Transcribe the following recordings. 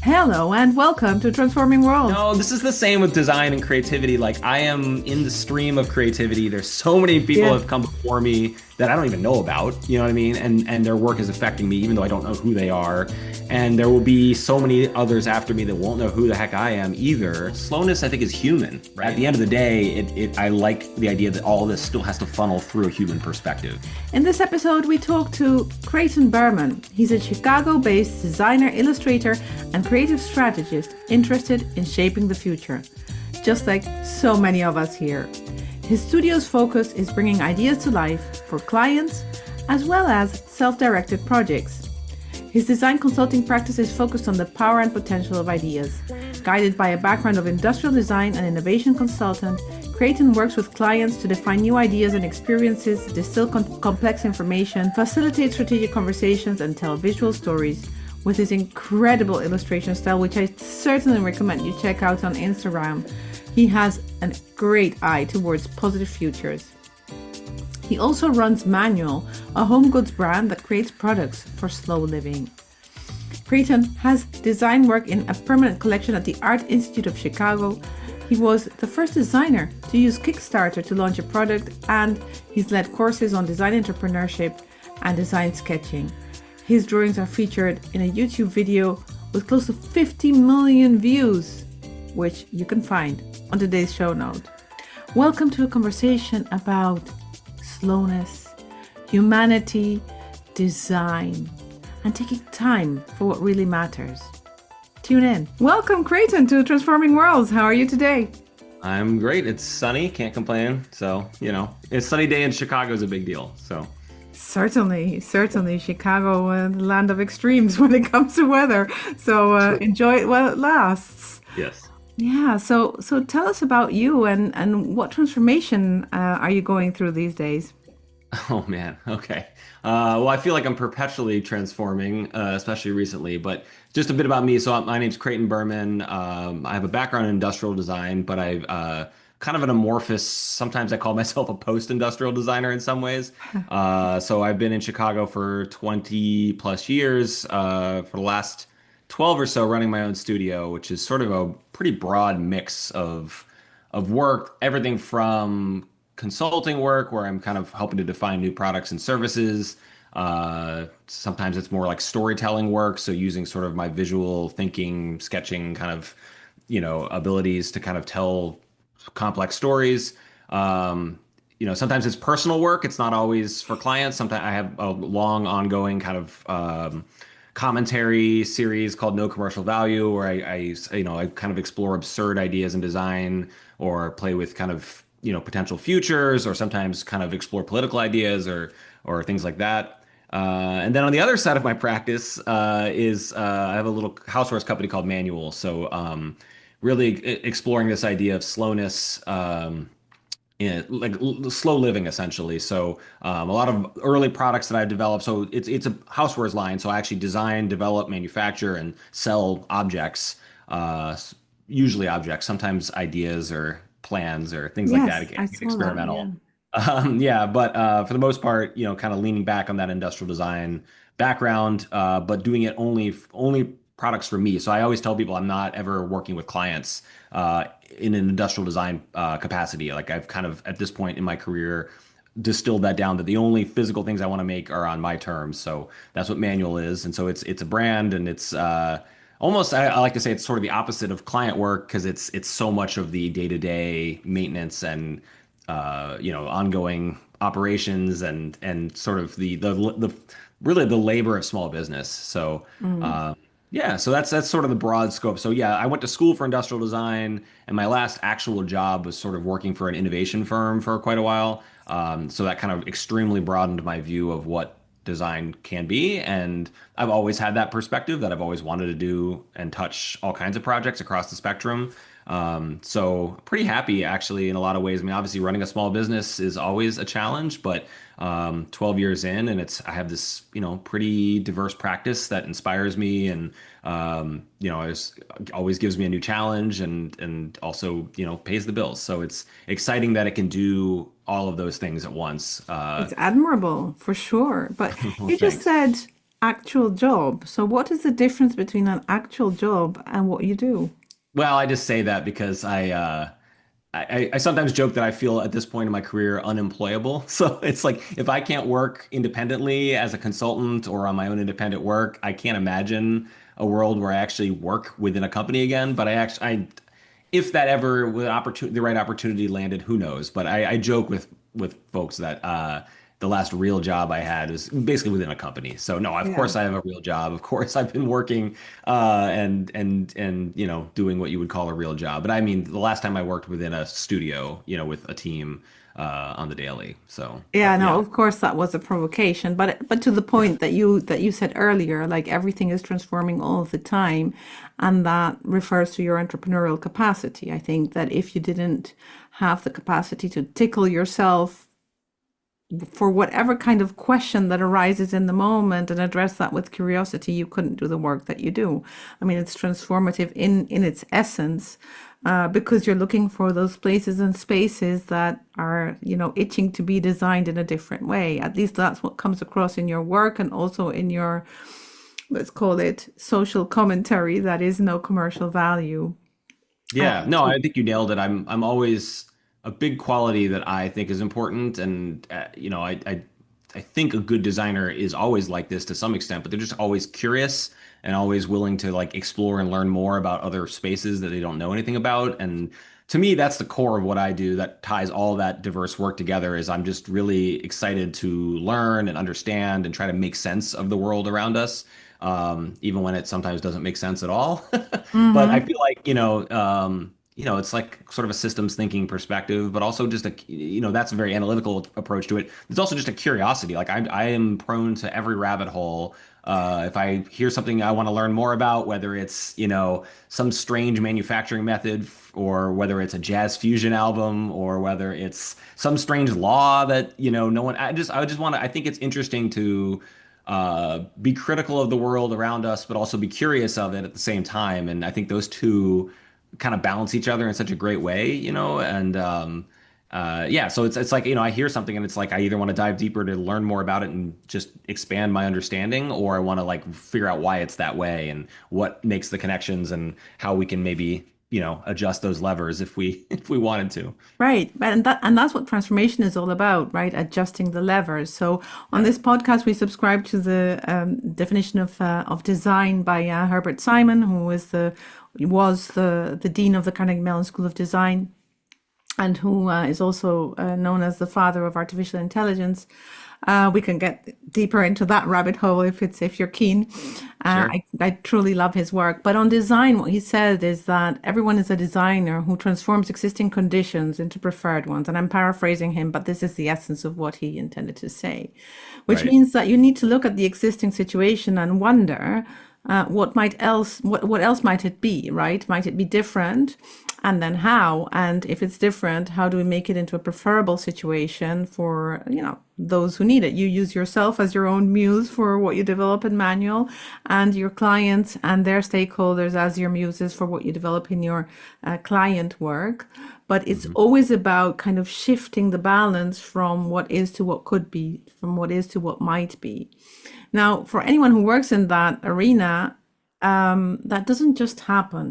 Hello and welcome to Transforming Worlds. No, this is the same with design and creativity. Like I am in the stream of creativity. There's so many people Yeah. have come before me that I don't even know about, you know what I mean? And their work is affecting me even though I don't know who they are. And there will be so many others after me that won't know who the heck I am either. Slowness, I think, is human. Right? At the end of the day, I like the idea that all this still has to funnel through a human perspective. In this episode, we talk to Craighton Berman. He's a Chicago-based designer, illustrator, and creative strategist interested in shaping the future, just like so many of us here. His studio's focus is bringing ideas to life for clients as well as self-directed projects. His design consulting practice is focused on the power and potential of ideas. Guided by a background of industrial design and innovation consultant, Craighton works with clients to define new ideas and experiences, distill complex information, facilitate strategic conversations, and tell visual stories. With his incredible illustration style, which I certainly recommend you check out on Instagram, he has a great eye towards positive futures. He also runs Manual, a home goods brand that creates products for slow living. Craighton has design work in a permanent collection at the Art Institute of Chicago. He was the first designer to use Kickstarter to launch a product, and he's led courses on design entrepreneurship and design sketching. His drawings are featured in a YouTube video with close to 50 million views, which you can find on today's show note. Welcome to a conversation about slowness, humanity, design, and taking time for what really matters. Tune in. Welcome, Craighton, to Transforming Worlds. How are you today? I'm great. It's sunny, can't complain. So, it's sunny day in Chicago is a big deal. So Certainly. Chicago, the land of extremes when it comes to weather. So enjoy it while it lasts. yes. Yeah. So tell us about you and what transformation are you going through these days? Oh man. Okay. Well, I feel like I'm perpetually transforming, especially recently. But just a bit about me. So my name's Craighton Berman. I have a background in industrial design, but I've kind of an amorphous. Sometimes I call myself a post-industrial designer in some ways. So I've been in Chicago for 20 plus years. For the last 12 or so, running my own studio, which is sort of a pretty broad mix of work. Everything from consulting work where I'm kind of helping to define new products and services. Sometimes it's more like storytelling work. So using sort of my visual thinking, sketching kind of, abilities to kind of tell complex stories. Sometimes it's personal work. It's not always for clients. Sometimes I have a long ongoing kind of, commentary series called No Commercial Value, where I kind of explore absurd ideas in design or play with kind of potential futures, or sometimes kind of explore political ideas or things like that. And then on the other side of my practice is I have a little housewares company called Manual. So really exploring this idea of slowness. Slow living essentially. So a lot of early products that I've developed. So it's a housewares line. So I actually design, develop, manufacture, and sell objects. Usually objects, sometimes ideas or plans or things like that. Yes, It I get saw that. Yeah. experimental. Yeah, but for the most part, kind of leaning back on that industrial design background, but doing it only products for me. So I always tell people I'm not ever working with clients in an industrial design capacity. Like I've kind of at this point in my career distilled that down that the only physical things I want to make are on my terms. So that's what Manual is, and so it's a brand, and it's almost I like to say it's sort of the opposite of client work because it's so much of the day-to-day maintenance and ongoing operations and sort of the really the labor of small business. So yeah, so that's sort of the broad scope. So yeah, I went to school for industrial design, and my last actual job was sort of working for an innovation firm for quite a while. So that kind of extremely broadened my view of what design can be, and I've always had that perspective that I've always wanted to do and touch all kinds of projects across the spectrum. So pretty happy actually in a lot of ways. I mean, obviously running a small business is always a challenge, but 12 years in, and I have this, pretty diverse practice that inspires me and, it's always gives me a new challenge and also, pays the bills. So it's exciting that it can do all of those things at once. It's admirable for sure. But Well, you just thanks. said actual job. So what is the difference between an actual job and what you do? Well, I just say that because I sometimes joke that I feel at this point in my career unemployable. So it's like if I can't work independently as a consultant or on my own independent work, I can't imagine a world where I actually work within a company again. But if that ever with opportunity, the right opportunity landed, who knows? But I joke with folks that the last real job I had was basically within a company. So no, of Yeah. course I have a real job. Of course I've been working and doing what you would call a real job. But I mean, the last time I worked within a studio, with a team on the daily. So, Yeah, but no, yeah, of course that was a provocation, but to the yeah, point that you said earlier, like everything is transforming all of the time, and that refers to your entrepreneurial capacity. I think that if you didn't have the capacity to tickle yourself for whatever kind of question that arises in the moment and address that with curiosity, you couldn't do the work that you do. I mean, it's transformative in its essence, because you're looking for those places and spaces that are, itching to be designed in a different way. At least that's what comes across in your work and also in your, let's call it, social commentary that is no commercial value. yeah. No, I think you nailed it. I'm always a big quality that I think is important, and I think a good designer is always like this to some extent, but they're just always curious and always willing to like explore and learn more about other spaces that they don't know anything about. And to me, that's the core of what I do that ties all that diverse work together is I'm just really excited to learn and understand and try to make sense of the world around us. Even when it sometimes doesn't make sense at all. But I Mm-hmm. feel like, it's like sort of a systems thinking perspective, but also just that's a very analytical approach to it. It's also just a curiosity. Like I am prone to every rabbit hole. If I hear something I want to learn more about, whether it's, some strange manufacturing method or whether it's a jazz fusion album or whether it's some strange law that, no one, I just want to, I think it's interesting to be critical of the world around us, but also be curious of it at the same time. And I think those two kind of balance each other in such a great way, and yeah, so it's like, I hear something and it's like I either want to dive deeper to learn more about it and just expand my understanding, or I want to like figure out why it's that way and what makes the connections and how we can maybe, adjust those levers if we if we wanted to. Right, and that's what transformation is all about, right? Adjusting the levers. So on Yeah. this podcast, we subscribe to the definition of design by Herbert Simon, who was the dean of the Carnegie Mellon School of Design, and who is also known as the father of artificial intelligence. We can get deeper into that rabbit hole if you're keen. Sure. I truly love his work. But on design, what he said is that everyone is a designer who transforms existing conditions into preferred ones. And I'm paraphrasing him, but this is the essence of what he intended to say, which Right. means that you need to look at the existing situation and wonder what else might it be, right? Might it be different? And then how? And if it's different, how do we make it into a preferable situation for, those who need it? You use yourself as your own muse for what you develop in manual, and your clients and their stakeholders as your muses for what you develop in your client work. But it's Mhm. always about kind of shifting the balance from what is to what could be, from what is to what might be. Now, for anyone who works in that arena, that doesn't just happen.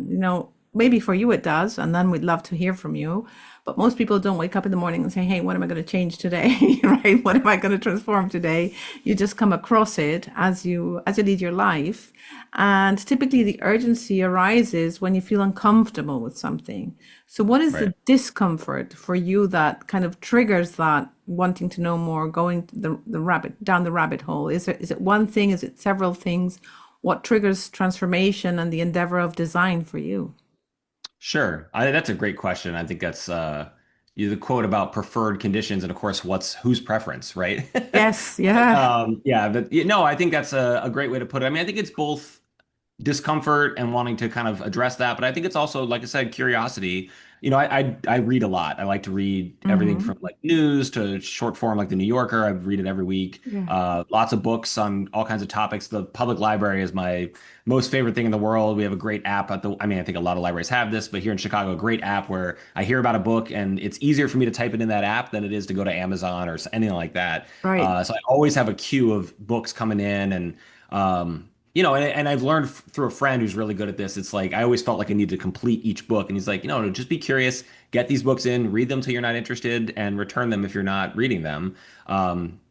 Maybe for you it does, and then we'd love to hear from you. But most people don't wake up in the morning and say, "Hey, what am I going to change today?" Right? What am I going to transform today? You just come across it as you lead your life, and typically the urgency arises when you feel uncomfortable with something. So, what is Right. the discomfort for you that kind of triggers that wanting to know more, going the rabbit down the rabbit hole? Is it one thing? Is it several things? What triggers transformation and the endeavor of design for you? Sure. That's a great question. I think that's the quote about preferred conditions, and of course, what's whose preference, right? Yes, yeah. Yeah, but no, I think that's a great way to put it. I mean, I think it's both discomfort and wanting to kind of address that. But I think it's also, like I said, curiosity. I read a lot. I like to read everything Hmm. from like news to short form, like the New Yorker. I read it every week. Yeah. Lots of books on all kinds of topics. The public library is my most favorite thing in the world. We have a great app I mean, I think a lot of libraries have this, but here in Chicago, a great app where I hear about a book and it's easier for me to type it in that app than it is to go to Amazon or anything like that. Right. So I always have a queue of books coming in, and And I've learned through a friend who's really good at this. It's like I always felt like I needed to complete each book, and he's like, just be curious, get these books in, read them till you're not interested, and return them if you're not reading them.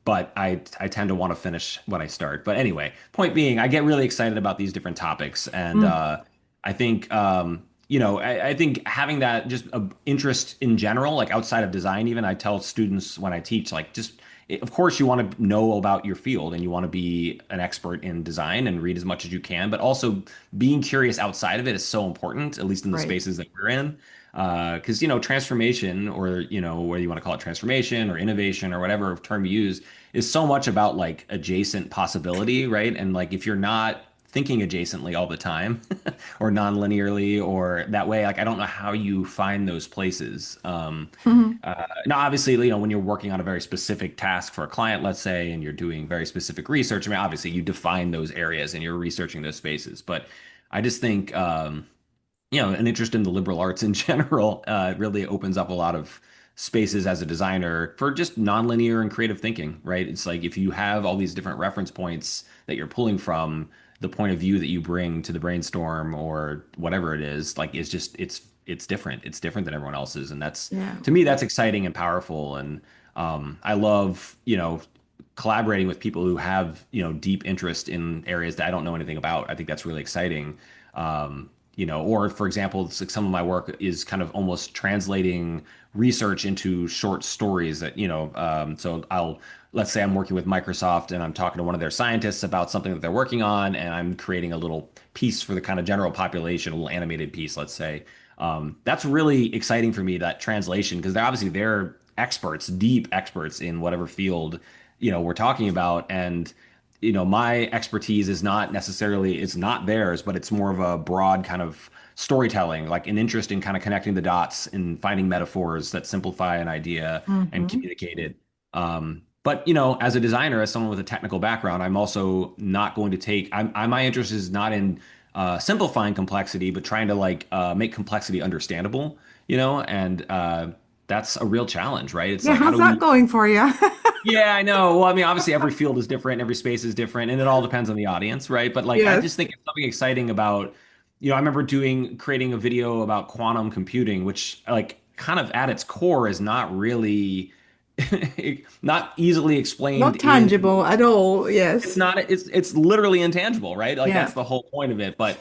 But I tend to want to finish what I start. But anyway, point being, I get really excited about these different topics, and Mm, I think I think having that just interest in general, like outside of design, even I tell students when I teach, like just of course you want to know about your field and you want to be an expert in design and read as much as you can, but also being curious outside of it is so important, at least in the right. spaces that we're in. Because transformation, or whether you want to call it transformation or innovation or whatever term you use, is so much about like adjacent possibility, right? And like if you're not thinking adjacently all the time or non-linearly or that way, like I don't know how you find those places. Mhm. Now, obviously, when you're working on a very specific task for a client, let's say, and you're doing very specific research, I mean, obviously, you define those areas and you're researching those spaces. But I just think, an interest in the liberal arts in general really opens up a lot of spaces as a designer for just nonlinear and creative thinking, right? It's like if you have all these different reference points that you're pulling from, the point of view that you bring to the brainstorm or whatever it is, like it's different. It's different than everyone else's, and that's Yeah. to me that's exciting and powerful. And I love collaborating with people who have deep interest in areas that I don't know anything about. I think that's really exciting. Or for example, it's like some of my work is kind of almost translating research into short stories so let's say I'm working with Microsoft and I'm talking to one of their scientists about something that they're working on, and I'm creating a little piece for the kind of general population, a little animated piece, let's say. That's really exciting for me, that translation, because they're experts, deep experts in whatever field, we're talking about. And my expertise is not necessarily, it's not theirs, but it's more of a broad kind of storytelling, like an interest in kind of connecting the dots and finding metaphors that simplify an idea and Hmm. communicate it. But as a designer, as someone with a technical background, I'm also not going to my interest is not in simplifying complexity, but trying to like make complexity understandable, and that's a real challenge, right? It's Yeah, like, how how's do that we going for you? yeah, I know. Well, I mean, obviously every field is different, every space is different, and it all depends on the audience, right? But like I Yes. just think it's something exciting about, I remember creating a video about quantum computing, which like kind of at its core is not really not easily explained Not in tangible at all. it's Yes. not it's literally intangible, right? Like Yeah. that's the whole point of it. But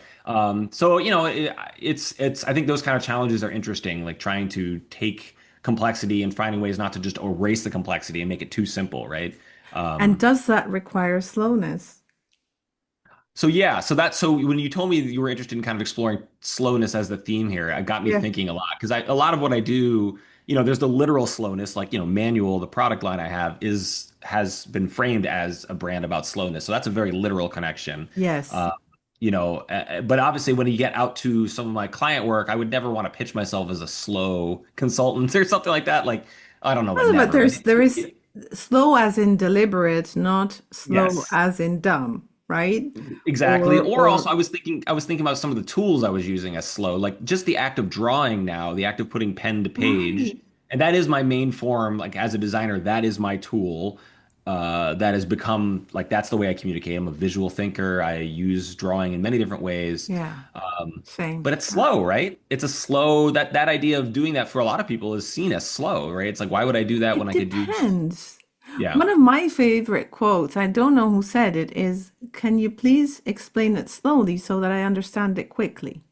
so it's I think those kind of challenges are interesting, like trying to take complexity and finding ways not to just erase the complexity and make it too simple, right? And Um, does that require slowness? so yeah, so when you told me that you were interested in kind of exploring slowness as the theme here, it got me Yeah. thinking a lot, because a lot of what I do, there's the literal slowness, like manual, the product line I have has been framed as a brand about slowness, so that's a very literal connection. Yes. Uh, but obviously when you get out to some of my client work, I would never want to pitch myself as a slow consultant or something like that. Like I don't know, but Well, but never. there is slow as in deliberate, not slow Yes. as in dumb, right? Exactly. Or Or also I was thinking about some of the tools I was using as slow, like just the act of drawing now, the act of putting pen to page. right. And that is my main form, like as a designer, that is my tool. That has become like that's the way I communicate. I'm a visual thinker. I use drawing in many different ways. Yeah. Um, Same. but it's slow, right? It's a slow that idea of doing that for a lot of people is seen as slow, right? It's like, why would I do that when It I could do depends. yeah. One of my favorite quotes, I don't know who said it, is, "Can you please explain it slowly so that I understand it quickly?"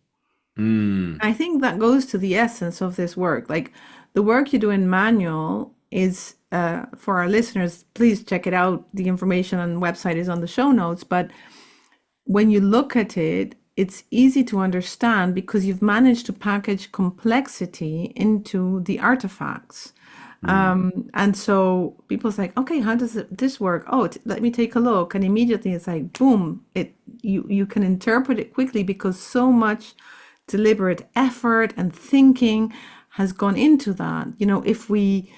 Mm, I think that goes to the essence of this work. Like the work you do in manual is, for our listeners, please check it out. The information on the website is on the show notes. But when you look at it, it's easy to understand because you've managed to package complexity into the artifacts. mm. And so people's like, okay, how does this work? Oh, let me take a look. And immediately it's like, boom, you can interpret it quickly because so much deliberate effort and thinking has gone into that. If we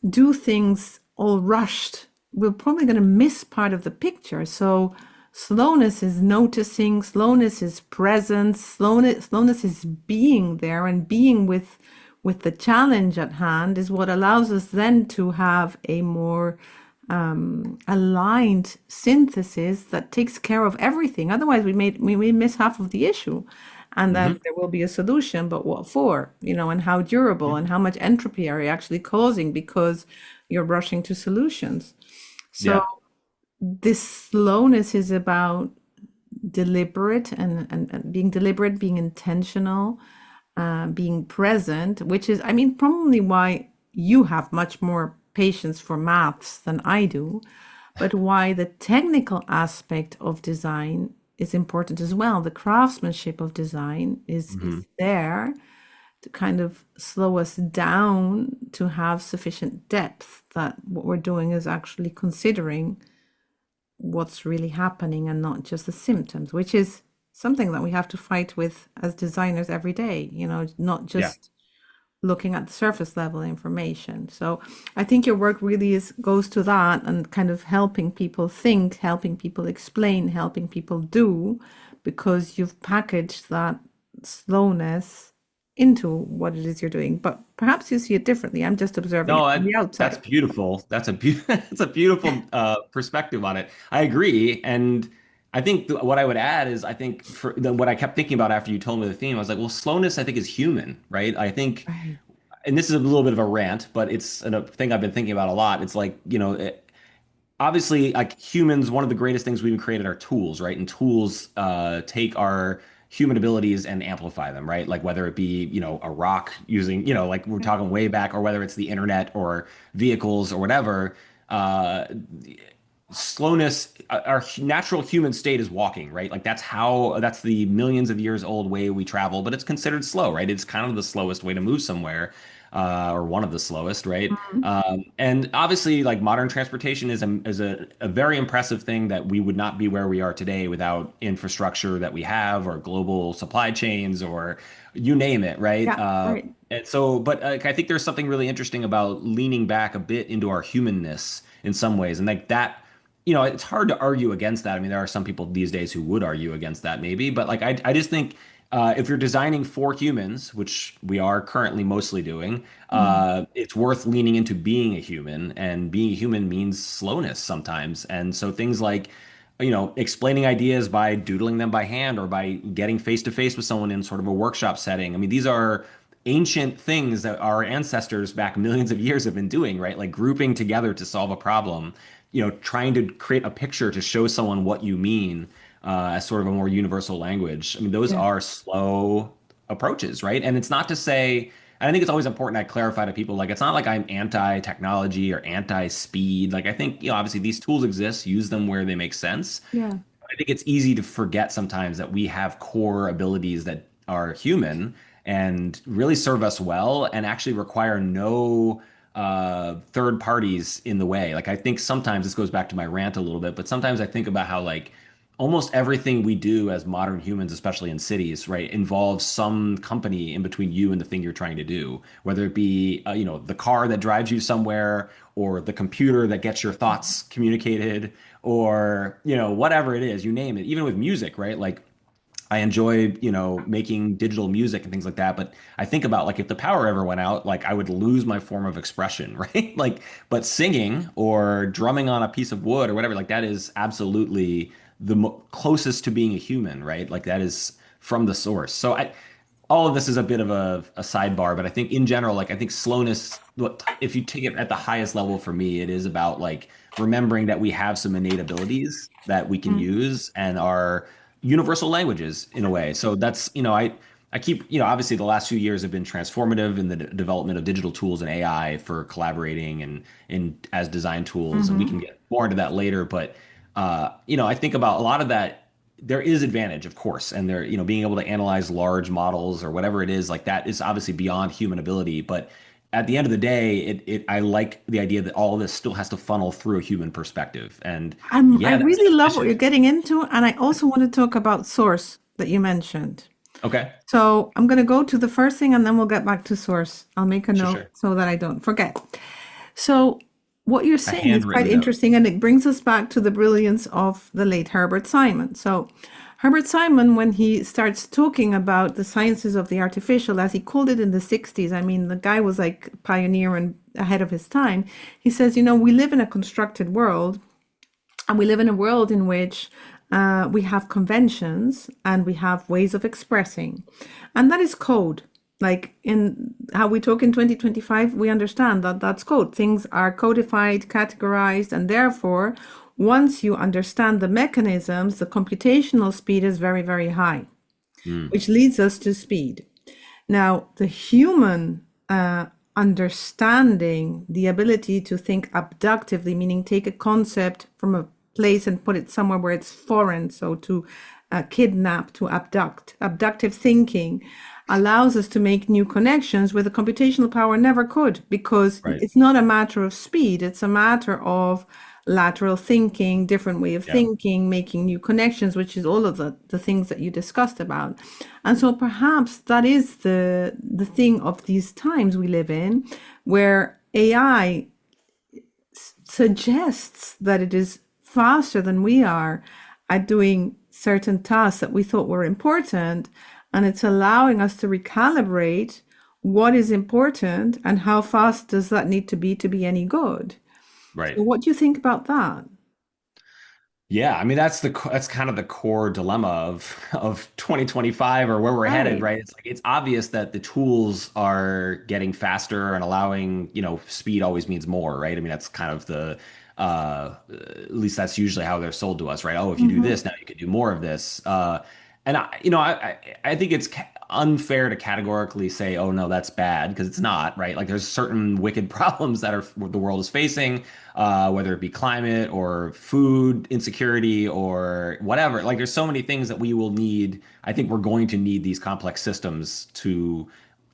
do things all rushed, we're probably going to miss part of the picture. So slowness is noticing, slowness is presence, slowness is being there, and being with the challenge at hand is what allows us then to have a more aligned synthesis that takes care of everything. Otherwise, we miss half of the issue. And then Hmm. there will be a solution, but what for? And how durable and how much entropy are you actually causing because you're rushing to solutions. So Yeah. this slowness is about deliberate and being deliberate, being intentional, being present, which is, I mean, probably why you have much more patience for maths than I do, but why the technical aspect of design is important as well. The craftsmanship of design Hmm. is there to kind of slow us down to have sufficient depth that what we're doing is actually considering what's really happening and not just the symptoms, which is something that we have to fight with as designers every day, not Yeah. just looking at the surface level information. So I think your work really goes to that and kind of helping people think, helping people explain, helping people do, because you've packaged that slowness into what it is you're doing. But perhaps you see it differently. I'm just observing No, it from the that's outside. beautiful. That's a beautiful perspective on it. I agree, and I think what I would add is I think what I kept thinking about after you told me the theme, I was like, well, slowness I think is human, right? I think, Right. and this is a little bit of a rant, but it's a thing I've been thinking about a lot. It's like, obviously, like humans, one of the greatest things we've created are tools, right? And tools take our human abilities and amplify them, right? Like whether it be, a rock using, like we're talking way back, or whether it's the internet or vehicles or whatever. Uh, Slowness, our natural human state is walking, right? Like that's the millions of years old way we travel, but it's considered slow, right? It's kind of the slowest way to move somewhere, or one of the slowest, right? Mhm. And obviously, like modern transportation is a very impressive thing that we would not be where we are today without infrastructure that we have, or global supply chains, or you name it, right? Yeah, right. And so, but I think there's something really interesting about leaning back a bit into our humanness in some ways, and like that, it's hard to argue against that. I mean, there are some people these days who would argue against that, maybe, but like I just think if you're designing for humans, which we are currently mostly doing, Mm. it's worth leaning into being a human, and being a human means slowness sometimes. And so things like, explaining ideas by doodling them by hand, or by getting face to face with someone in sort of a workshop setting. I mean, these are ancient things that our ancestors back millions of years have been doing, right? Like grouping together to solve a problem, trying to create a picture to show someone what you mean, as sort of a more universal language. I mean, those Yeah. are slow approaches, right? And it's not to say, and I think it's always important I clarify to people, like, it's not like I'm anti-technology or anti-speed. Like, I think, obviously these tools exist, use them where they make sense. Yeah. I think it's easy to forget sometimes that we have core abilities that are human and really serve us well, and actually require no third parties in the way. Like I think sometimes this goes back to my rant a little bit, but sometimes I think about how like almost everything we do as modern humans, especially in cities, right, involves some company in between you and the thing you're trying to do, whether it be the car that drives you somewhere, or the computer that gets your thoughts communicated, or whatever it is, you name it. Even with music, right? Like I enjoy, making digital music and things like that. But I think about like if the power ever went out, like I would lose my form of expression, right? Like, but singing or drumming on a piece of wood or whatever, like that is absolutely the closest to being a human, right? Like that is from the source. So all of this is a bit of a sidebar, but I think in general, like I think slowness, if you take it at the highest level for me, it is about like remembering that we have some innate abilities that we can Mm. use and are universal languages in a way. So that's, I keep, obviously the last few years have been transformative in the development of digital tools and AI for collaborating and in as design tools, and we can Mhm. get more into that later. But I think about a lot of that. There is advantage, of course, and there, being able to analyze large models or whatever it is, like that is obviously beyond human ability. But at the end of the day, I like the idea that all of this still has to funnel through a human perspective. And I yeah, that's really love what you're inefficient. getting into, and I also want to talk about source that you mentioned. Okay, So I'm going to go to the first thing and then we'll get back to source. I'll make a sure, note sure. so that I don't forget. So what you're A saying is quite handwritten note. interesting, and it brings us back to the brilliance of the late Herbert Simon. So Herbert Simon, when he starts talking about the sciences of the artificial, as he called it in the 60s, I mean, the guy was like pioneer and ahead of his time. He says, we live in a constructed world, and we live in a world in which we have conventions and we have ways of expressing, and that is code. Like in how we talk in 2025, we understand that that's code. Things are codified, categorized, and therefore, once you understand the mechanisms, the computational speed is very, very high, which leads us to speed. Now, the human understanding, the ability to think abductively, meaning take a concept from a place and put it somewhere where it's foreign, so to kidnap, to abduct, abductive thinking allows us to make new connections where the computational power never could, because Right. it's not a matter of speed, it's a matter of lateral thinking, different way of Yeah. thinking, making new connections, which is all of the things that you discussed about. And so perhaps that is the thing of these times we live in, where AI suggests that it is faster than we are at doing certain tasks that we thought were important, and it's allowing us to recalibrate what is important and how fast does that need to be any good. Right. So what do you think about that? Yeah, I mean that's kind of the core dilemma of 2025 or where we're headed, Right. right? It's like it's obvious that the tools are getting faster and allowing, speed always means more, right? I mean that's kind of the at least that's usually how they're sold to us, right? Oh, if you do Mm-hmm. this, now you can do more of this. And I think it's unfair to categorically say, oh no, that's bad because it's not, right? Like there's certain wicked problems that the world is facing, whether it be climate or food insecurity or whatever. Like there's so many things that we will need. I think we're going to need these complex systems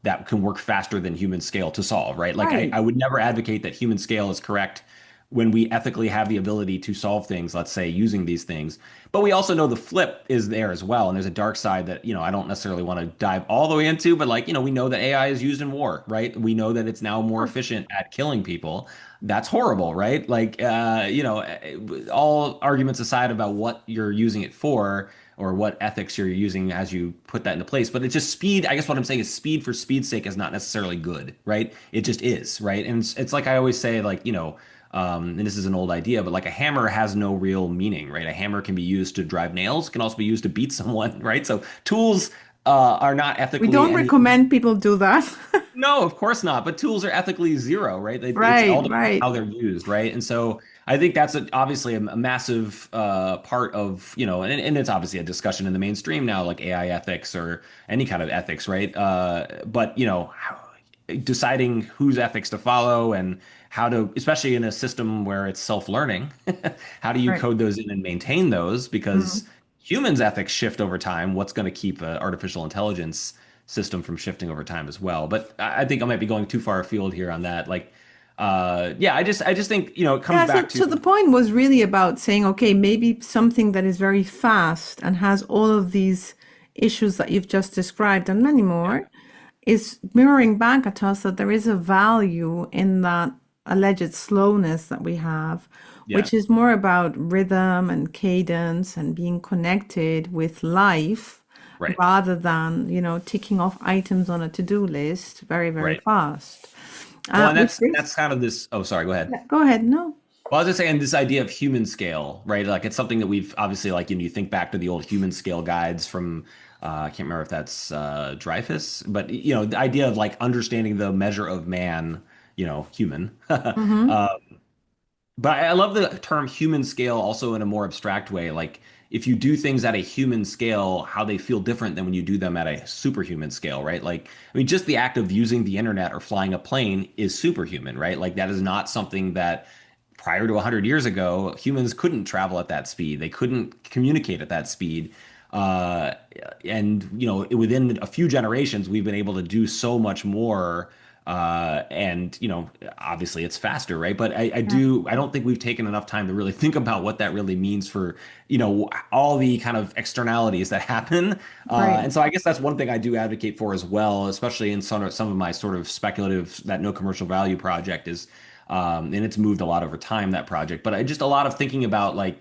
that can work faster than human scale to solve, right? Like I, Right. I would never advocate that human scale is correct when we ethically have the ability to solve things, let's say using these things. But we also know the flip is there as well. And there's a dark side that, I don't necessarily want to dive all the way into, but like, we know that AI is used in war, right? We know that it's now more efficient at killing people. That's horrible, right? Like, all arguments aside about what you're using it for or what ethics you're using as you put that into place. But it's just speed. I guess what I'm saying is speed for speed's sake is not necessarily good, right? It just is, right? And it's like I always say, like, and this is an old idea, but like a hammer has no real meaning, right? A hammer can be used to drive nails, can also be used to beat someone, right? So tools are not We ethically don't any. recommend people do that. No, of course not. But tools are ethically zero, right? It's Right, all depends right, on how they're used, right? And so I think that's obviously a massive part of, and it's obviously a discussion in the mainstream now, like AI ethics or any kind of ethics, right? But deciding whose ethics to follow and how to, especially in a system where it's self-learning, how do you right. code those in and maintain those? Because Mhm. humans' ethics shift over time. What's going to keep artificial intelligence system from shifting over time as well? But I think I might be going too far afield here on that. Like, yeah, I just think, it comes Yeah, so back to, so the point was really about saying, okay, maybe something that is very fast and has all of these issues that you've just described and many yeah, more is mirroring back at us that there is a value in that alleged slowness that we have, yeah, which is more about rhythm and cadence and being connected with life right, rather than, ticking off items on a to-do list very, very right. fast. Well, and Which that's brings, that's kind of this. Oh, sorry, go ahead. yeah, go ahead. No. Well, I was just saying this idea of human scale, right? Like it's something that we've obviously like you think back to the old human scale guides from I can't remember if that's Dreyfus, but the idea of like understanding the measure of man, human. Mm-hmm. But I love the term human scale also in a more abstract way. Like if you do things at a human scale, how they feel different than when you do them at a superhuman scale, right? Like, I mean, just the act of using the internet or flying a plane is superhuman, right? Like that is not something that prior to 100 years ago, humans couldn't travel at that speed. They couldn't communicate at that speed. Uh, and within a few generations, we've been able to do so much more. And obviously it's faster, right? But I don't think we've taken enough time to really think about what that really means for, all the kind of externalities that happen. Right. And so I guess that's one thing I do advocate for as well, especially in some of my sort of speculative, that no commercial value project is, and it's moved a lot over time, that project. But I just a lot of thinking about like,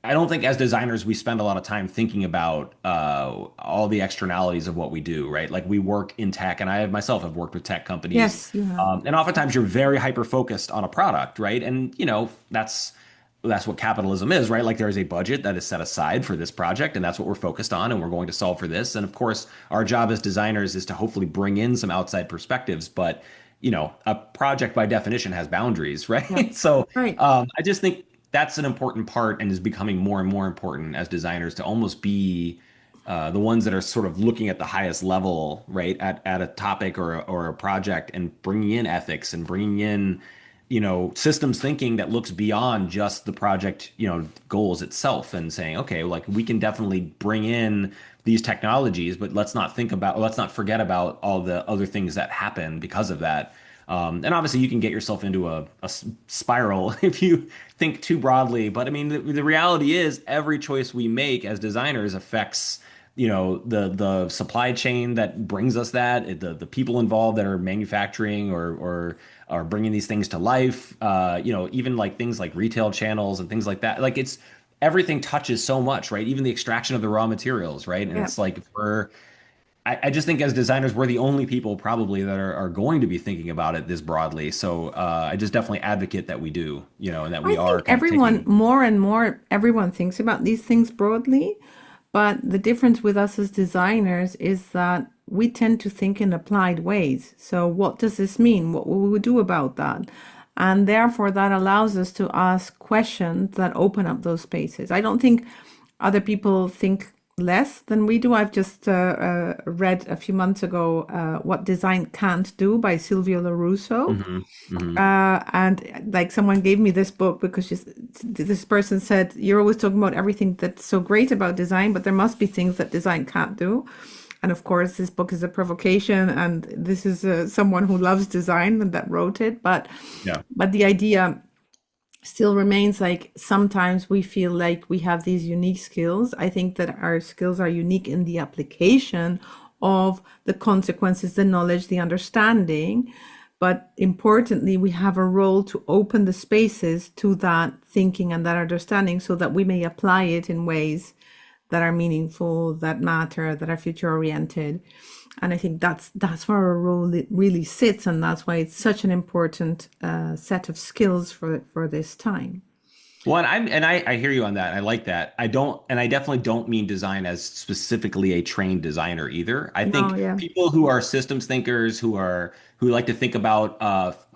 I don't think as designers we spend a lot of time thinking about all the externalities of what we do, right? Like we work in tech, and I myself have worked with tech companies, Yes, you have. and oftentimes you're very hyper focused on a product, right? And that's what capitalism is, right? Like there is a budget that is set aside for this project, and that's what we're focused on, and we're going to solve for this. And of course, our job as designers is to hopefully bring in some outside perspectives, but a project by definition has boundaries, Yeah. right? So Right. I just think that's an important part and is becoming more and more important as designers to almost be the ones that are sort of looking at the highest level, right, at a topic or a project and bringing in ethics and bringing in, systems thinking that looks beyond just the project, goals itself and saying, okay, like we can definitely bring in these technologies, but let's not forget about all the other things that happen because of that. And obviously, you can get yourself into a spiral if you think too broadly. But I mean, the reality is, every choice we make as designers affects, the supply chain that brings us that, the people involved that are manufacturing or are bringing these things to life. Even like things like retail channels and things like that. Like it's everything touches so much, right? Even the extraction of the raw materials, right? And Yeah. it's like I just think as designers, we're the only people probably that are going to be thinking about it this broadly. So I just definitely advocate that we do, and that I we are think kind of everyone, taking. more and more, everyone thinks about these things broadly, but the difference with us as designers is that we tend to think in applied ways. So, what does this mean? What will we do about that? And therefore, that allows us to ask questions that open up those spaces. I don't think other people think less than we do. I've just read a few months ago What Design Can't Do by Silvio LaRusso. Hmm. Hmm. And like someone gave me this book because this person said, you're always talking about everything that's so great about design, but there must be things that design can't do. And of course, this book is a provocation, and this is someone who loves design and that wrote it. Yeah. But the idea still remains like sometimes we feel like we have these unique skills. I think that our skills are unique in the application of the consequences, the knowledge, the understanding. But importantly, we have a role to open the spaces to that thinking and that understanding so that we may apply it in ways that are meaningful, that matter, that are future oriented. And I think that's where our role really sits, and that's why it's such an important set of skills for this time. Well, and I hear you on that. I like that. I definitely don't mean design as specifically a trained designer either. I No, think yeah, people who are systems thinkers, who like to think about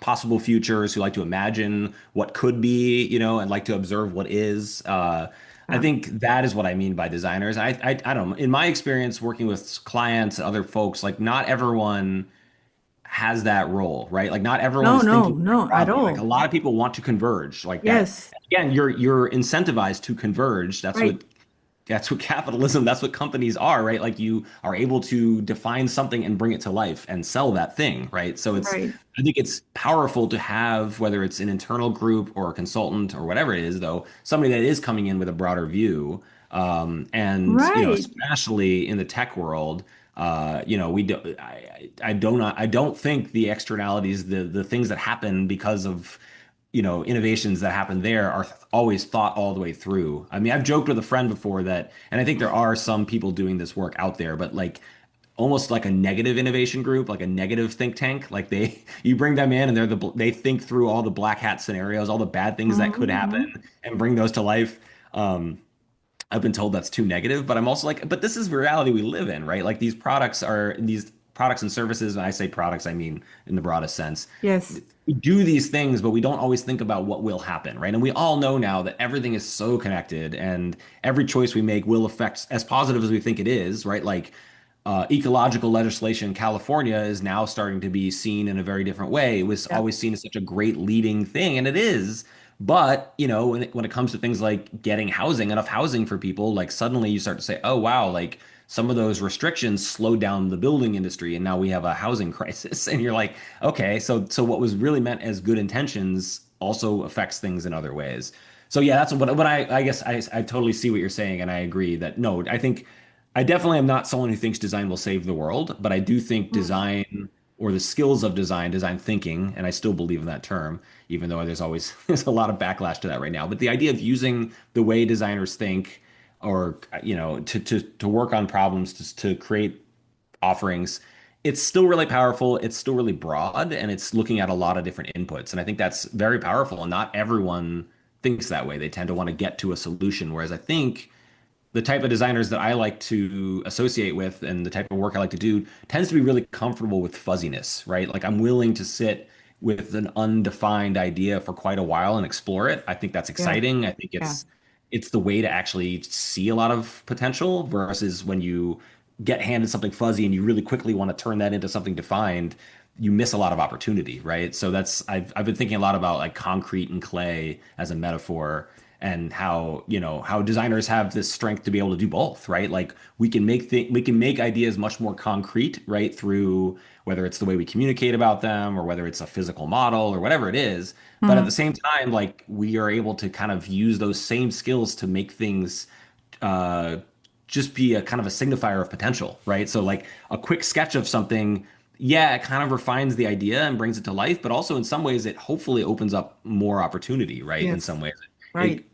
possible futures, who like to imagine what could be, and like to observe what is. I yeah. think that is what I mean by designers. I don't know. In my experience working with clients, other folks, like not everyone has that role, right? Like not everyone No, is no, thinking no, at broadly. Like a all. lot of people want to converge like that. Yes, Again, you're incentivized to converge. right, That's what capitalism, that's what companies are, right? Like you are able to define something and bring it to life and sell that thing, right? So right, I think it's powerful to have, whether it's an internal group or a consultant or whatever it is, though, somebody that is coming in with a broader view. And right, especially in the tech world, we do, I don't think the externalities, the things that happen because of innovations that happen there are always thought all the way through. I mean, I've joked with a friend before that, and I think there are some people doing this work out there, but like almost like a negative innovation group, like a negative think tank. Like you bring them in and they think through all the black hat scenarios, all the bad things that could happen, mhm, and bring those to life. I've been told that's too negative, but I'm also like, but this is the reality we live in, right? Like these products and services, and I say products, I mean in the broadest sense. yes, We do these things, but we don't always think about what will happen, right? And we all know now that everything is so connected and every choice we make will affect as positive as we think it is, right? Like ecological legislation in California is now starting to be seen in a very different way. It was yeah, always seen as such a great leading thing, and it is. But, when it comes to things like getting housing, enough housing for people, like suddenly you start to say, oh, wow, like some of those restrictions slowed down the building industry, and now we have a housing crisis. And you're like, okay, so what was really meant as good intentions also affects things in other ways. So yeah, that's what I guess I totally see what you're saying, and I agree that no, I think I definitely am not someone who thinks design will save the world, but I do think mm, design. or the skills of design thinking, and I still believe in that term, even though there's always there's a lot of backlash to that right now. But the idea of using the way designers think, or to work on problems, to create offerings, it's still really powerful. It's still really broad, and it's looking at a lot of different inputs. And I think that's very powerful. And not everyone thinks that way. They tend to want to get to a solution. Whereas I think the type of designers that I like to associate with and the type of work I like to do tends to be really comfortable with fuzziness, right? Like I'm willing to sit with an undefined idea for quite a while and explore it. I think that's Yeah. exciting. I think Yeah. it's the way to actually see a lot of potential versus when you get handed something fuzzy and you really quickly want to turn that into something defined, you miss a lot of opportunity, right? So that's I've been thinking a lot about like concrete and clay as a metaphor, and how how designers have this strength to be able to do both, right? Like we can make ideas much more concrete, right, through whether it's the way we communicate about them or whether it's a physical model or whatever it is. But at the Mm. same time, like we are able to kind of use those same skills to make things uh, just be a kind of a signifier of potential, right? So like a quick sketch of something, yeah, it kind of refines the idea and brings it to life, but also in some ways it hopefully opens up more opportunity, right? In Yes. some ways, Right. it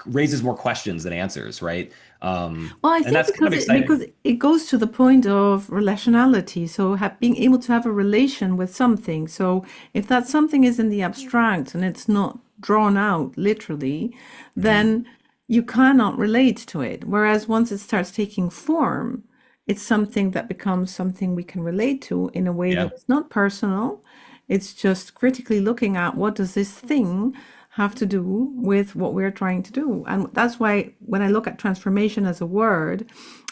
raises more questions than answers, right? Well, I And think that's kind of because exciting. it goes to the point of relationality. So being able to have a relation with something. So if that something is in the abstract and it's not drawn out literally, Mhm. then you cannot relate to it. Whereas once it starts taking form, it's something that becomes something we can relate to in a way that Yeah. is not personal. It's just critically looking at what does this thing have to do with what we're trying to do. And that's why when I look at transformation as a word,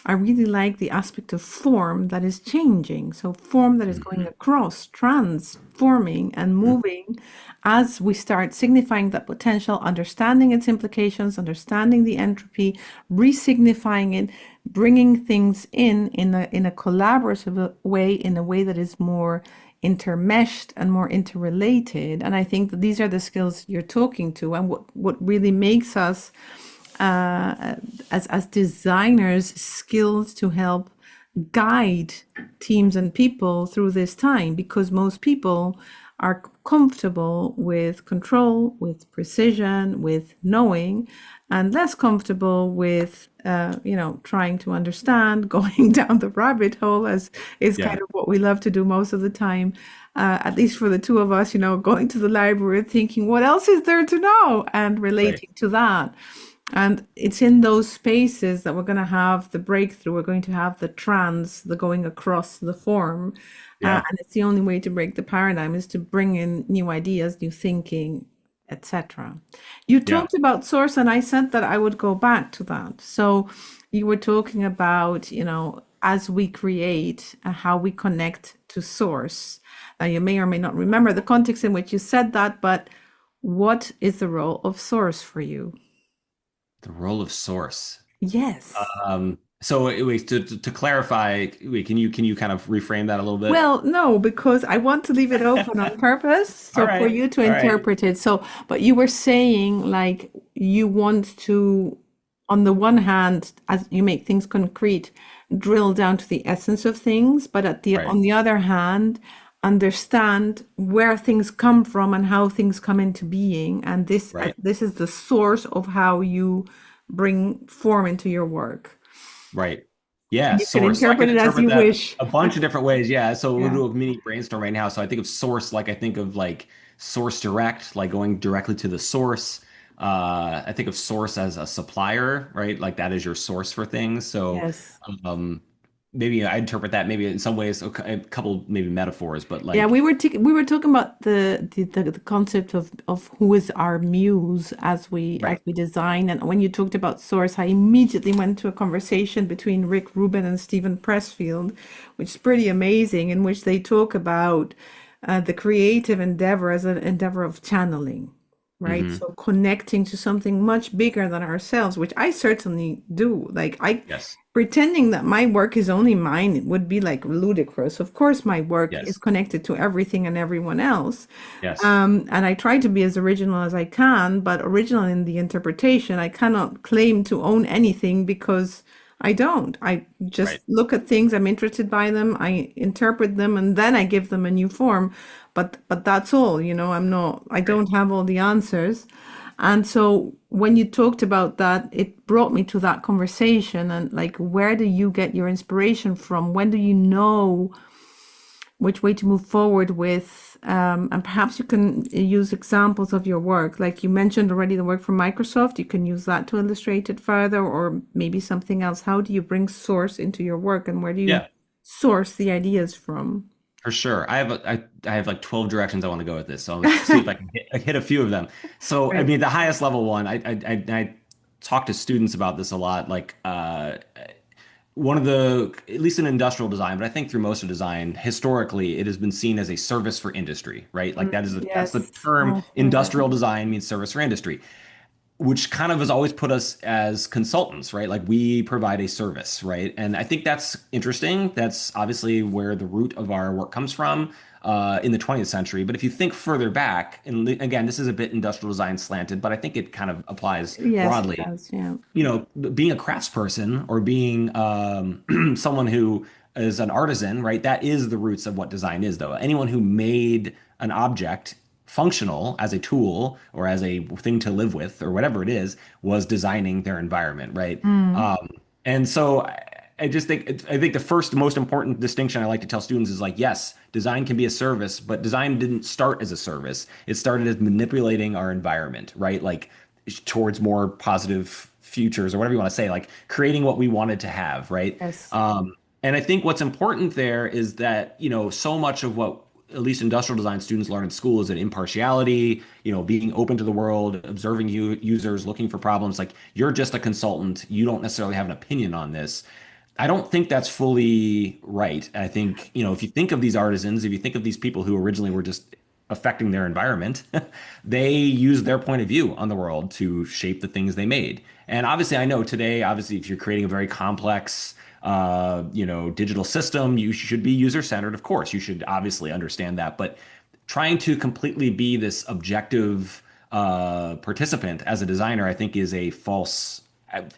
I really like the aspect of form that is changing. So form that is going Mhm. across, transforming and Mhm. moving as we start signifying that potential, understanding its implications, understanding the entropy, re-signifying it, bringing things in a collaborative way, in a way that is more intermeshed and more interrelated. And I think that these are the skills you're talking to, and what really makes us as designers skilled to help guide teams and people through this time, because most people are comfortable with control, with precision, with knowing, and less comfortable with trying to understand, going down the rabbit hole, as is kind Yeah. of what we love to do most of the time. At least for the two of us, going to the library, thinking, what else is there to know, and Right. relating to that. And it's in those spaces that we're going to have the breakthrough. We're going to have the going across the form. Yeah. And it's the only way to break the paradigm is to bring in new ideas, new thinking, etc. You Yeah. talked about source, and I said that I would go back to that. So you were talking about, as we create, how we connect to source. Now, you may or may not remember the context in which you said that, but what is the role of source for you? The role of source. Yes. So wait, to clarify, wait, can you kind of reframe that a little bit? Well, no, because I want to leave it open on purpose. All So for right. you to All right. interpret it. So, but you were saying like you want to, on the one hand, as you make things concrete, drill down to the essence of things, but Right. on the other hand, understand where things come from and how things come into being. And Right. this is the source of how you bring form into your work. Right. Yeah, You can source. So I can interpret it as interpret you that wish. a bunch of different ways. Yeah. So we'll Yeah. do a mini brainstorm right now. So I think of source like I think of like source direct, like going directly to the source. I think of source as a supplier, right? Like that is your source for things. So Yes. um maybe I interpret that maybe in some ways a couple maybe metaphors, but Yeah, like we were talking about the concept of who is our muse as right, we design. And when you talked about source, I immediately went to a conversation between Rick Rubin and Stephen Pressfield, which is pretty amazing, in which they talk about the creative endeavor as an endeavor of channeling, right? hmm So connecting to something much bigger than ourselves, which I certainly do. Like I yes, pretending that my work is only mine, it would be like ludicrous. Of course, my work is yes, connected to everything and everyone else. yes, And I try to be as original as I can, but original in the interpretation, I cannot claim to own anything because I don't. I just Right. look at things, I'm interested by them, I interpret them, and then I give them a new form. But that's all, I Right. don't have all the answers. And so when you talked about that, it brought me to that conversation and like, where do you get your inspiration from? When do you know which way to move forward with? And perhaps you can use examples of your work. Like you mentioned already, the work from Microsoft, you can use that to illustrate it further, or maybe something else. How do you bring source into your work, and where do you Yeah. source the ideas from? For sure. I have like 12 directions I want to go with this. So I'll see if I can hit a few of them. So, I Right. mean, the highest level one, I talk to students about this a lot. Like, one of the, at least in industrial design, but I think through most of design, historically, it has been seen as a service for industry, right? Like that's the Yes. term. Yes. Yes. Industrial design means service for industry, which kind of has always put us as consultants, right? Like we provide a service, right? And I think that's interesting. That's obviously where the root of our work comes from in the 20th century. But if you think further back, and again, this is a bit industrial design slanted, but I think it kind of applies Yes, it broadly. does. Yeah. Being a craftsperson or being someone who is an artisan, right? That is the roots of what design is, though. Anyone who made an object functional as a tool or as a thing to live with or whatever it is was designing their environment, right? Mm. And so I just think I think the first most important distinction I like to tell students is like, yes, design can be a service, but design didn't start as a service. It started as manipulating our environment, right? Like towards more positive futures or whatever you want to say, like creating what we wanted to have, right? Yes. And I think what's important there is that, so much of what at least industrial design students learn in school is an impartiality, being open to the world, observing users, looking for problems. Like you're just a consultant. You don't necessarily have an opinion on this. I don't think that's fully right. I think, if you think of these artisans, if you think of these people who originally were just affecting their environment, they used their point of view on the world to shape the things they made. And obviously, I know today, obviously, if you're creating a very complex, digital system, you should be user-centered. Of course, you should obviously understand that. But trying to completely be this objective participant as a designer, I think, is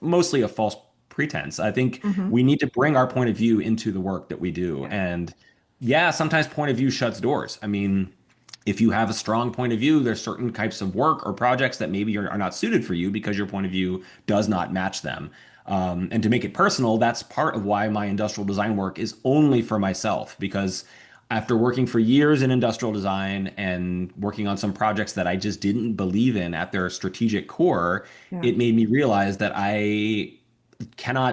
mostly a false pretense. I think Hmm. we need to bring our point of view into the work that we do. Yeah. And yeah, sometimes point of view shuts doors. I mean, if you have a strong point of view, there's certain types of work or projects that maybe are not suited for you because your point of view does not match them. And to make it personal, that's part of why my industrial design work is only for myself, because after working for years in industrial design and working on some projects that I just didn't believe in at their strategic core, Yeah. it made me realize that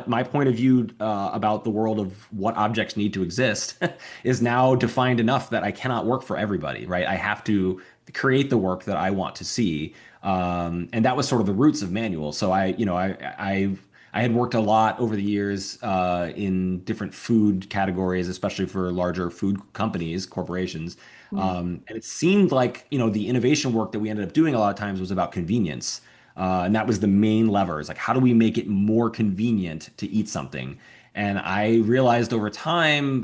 my point of view about the world of what objects need to exist is now defined enough that I cannot work for everybody, right? I have to create the work that I want to see. And that was sort of the roots of manual. So I had worked a lot over the years in different food categories, especially for larger food companies, corporations. Yeah. And it seemed like, the innovation work that we ended up doing a lot of times was about convenience. And that was the main lever. Is like, how do we make it more convenient to eat something? And I realized over time,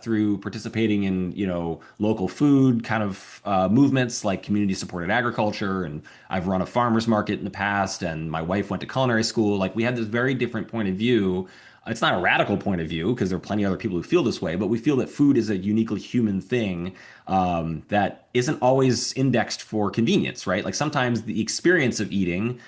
through participating in, local food kind of movements like community supported agriculture, and I've run a farmer's market in the past, and my wife went to culinary school. Like we had this very different point of view. It's not a radical point of view because there are plenty of other people who feel this way, but we feel that food is a uniquely human thing that isn't always indexed for convenience, right? Like sometimes the experience of eating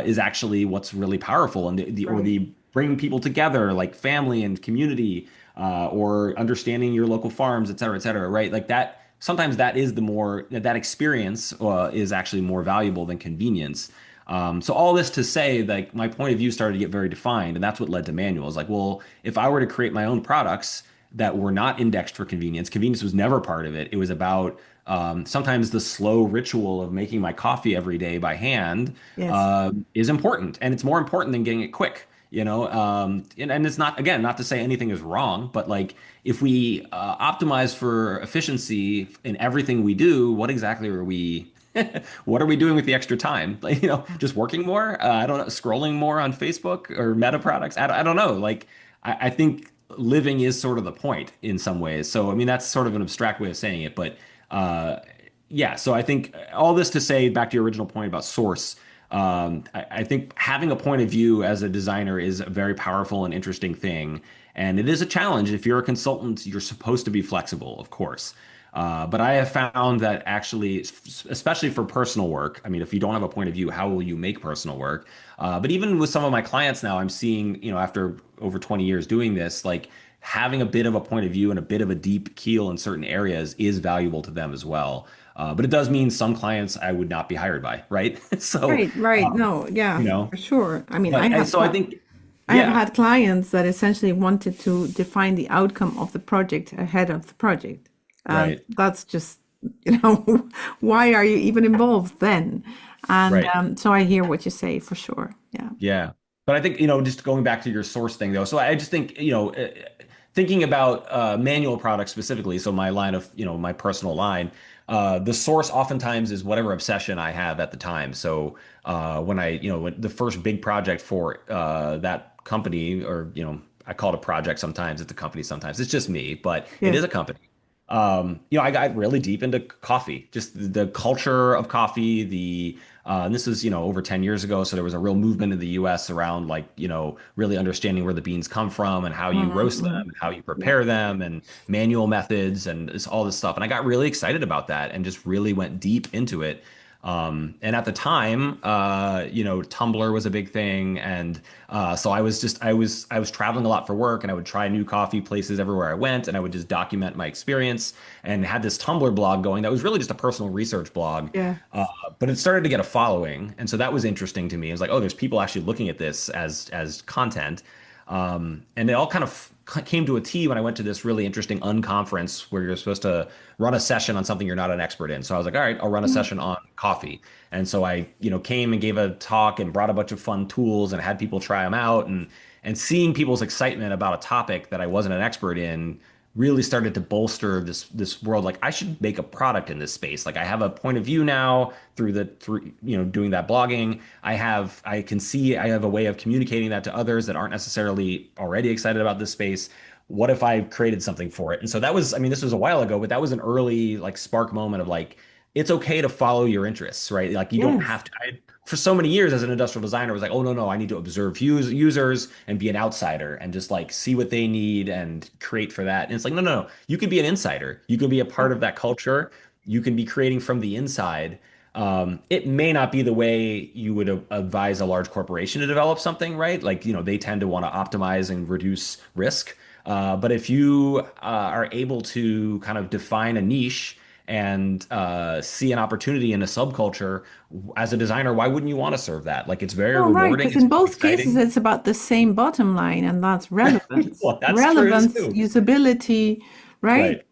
is actually what's really powerful, and Right. the bringing people together, like family and community, or understanding your local farms, et cetera, right? Like that. Sometimes that is that experience is actually more valuable than convenience. So all this to say, like my point of view started to get very defined, and that's what led to manuals. Like, well, if I were to create my own products that were not indexed for convenience, convenience was never part of it. It was about sometimes the slow ritual of making my coffee every day by hand Yes. is important, and it's more important than getting it quick. And it's not, again, not to say anything is wrong, but like if we optimize for efficiency in everything we do, what exactly are we what are we doing with the extra time? Like, just working more? I don't know, scrolling more on Facebook or Meta products? I don't know. Like, I think living is sort of the point in some ways. So, I mean, that's sort of an abstract way of saying it. But yeah, so I think all this to say, back to your original point about source, I think having a point of view as a designer is a very powerful and interesting thing. And it is a challenge. If you're a consultant, you're supposed to be flexible, of course. But I have found that actually, especially for personal work, I mean, if you don't have a point of view, how will you make personal work? But even with some of my clients now, I'm seeing, after over 20 years doing this, like having a bit of a point of view and a bit of a deep keel in certain areas is valuable to them as well. But it does mean some clients I would not be hired by, right? So, Right, right. um, No, yeah, you know, for sure. I mean, but so I think, I have yeah, had clients that essentially wanted to define the outcome of the project ahead of the project. And right, that's just, why are you even involved then? And right. so I hear what you say for sure. Yeah. Yeah. But I think, just going back to your source thing though. So I just think, thinking about manual products specifically, so my line of, my personal line, the source oftentimes is whatever obsession I have at the time. So when when the first big project for that company, or, I call it a project sometimes, it's a company sometimes, it's just me, but it Yeah. is a company. I got really deep into coffee, just the culture of coffee, and this was, over 10 years ago. So there was a real movement in the US around like, really understanding where the beans come from and how you roast them Mm-hmm. and how you Yeah. prepare them and manual methods and all this stuff. And I got really excited about that and just really went deep into it. And at the time, Tumblr was a big thing, and so I was traveling a lot for work, and I would try new coffee places everywhere I went, and I would just document my experience, and had this Tumblr blog going that was really just a personal research blog, Yeah. uh, but it started to get a following, and so that was interesting to me. It was like, oh, there's people actually looking at this as content, and it all kind of came to a T when I went to this really interesting unconference where you're supposed to run a session on something you're not an expert in. So I was like, all right, I'll run a Yeah. session on coffee. And so I, came and gave a talk and brought a bunch of fun tools and had people try them out, and seeing people's excitement about a topic that I wasn't an expert in really started to bolster this world. Like I should make a product in this space. Like I have a point of view now through doing that blogging. I can see I have a way of communicating that to others that aren't necessarily already excited about this space. What if I created something for it? And so that was, I mean, this was a while ago, but that was an early like spark moment of like, it's okay to follow your interests, right? Like you don't Yes. have to. For so many years as an industrial designer, I was like, oh no, I need to observe users and be an outsider and just like see what they need and create for that. And it's like, no. You could be an insider. You could be a part of that culture. You can be creating from the inside. It may not be the way you would advise a large corporation to develop something, right? Like, they tend to want to optimize and reduce risk. But if you are able to kind of define a niche and see an opportunity in a subculture as a designer, why wouldn't you want to serve that? Like it's very Oh, right. rewarding, Because it's in very both cases, exciting. it's about the same bottom line, and that's relevance. Well, that's true Relevance, too. usability, right? Right,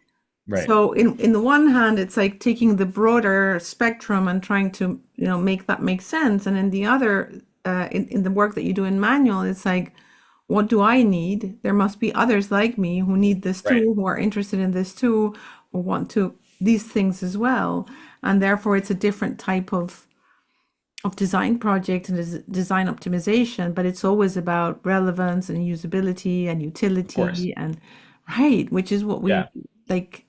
right, So in the one hand, it's like taking the broader spectrum and trying to, make that make sense. And in the other, in the work that you do in manual, it's like, what do I need? There must be others like me who need this right. too, who are interested in this too, who want to these things as well. And therefore, it's a different type of design project and design optimization, but it's always about relevance and usability and Of course. utility and right, which is what we Yeah, like.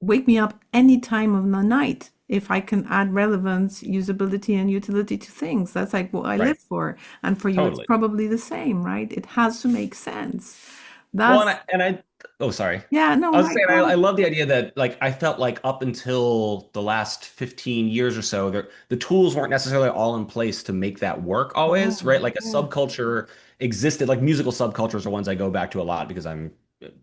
Wake me up any time of the night if I can add relevance, usability, and utility to things. That's like what I right. live for. And for you, it's Totally. probably the same, right? It has to make sense. Well, That's oh, sorry. yeah, no, I was right, saying, I go. love the idea that like I felt like up until the last 15 years or so, the tools weren't necessarily all in place to make that work always, right? Oh, Like a yeah. subculture existed, like musical subcultures are ones I go back to a lot because I'm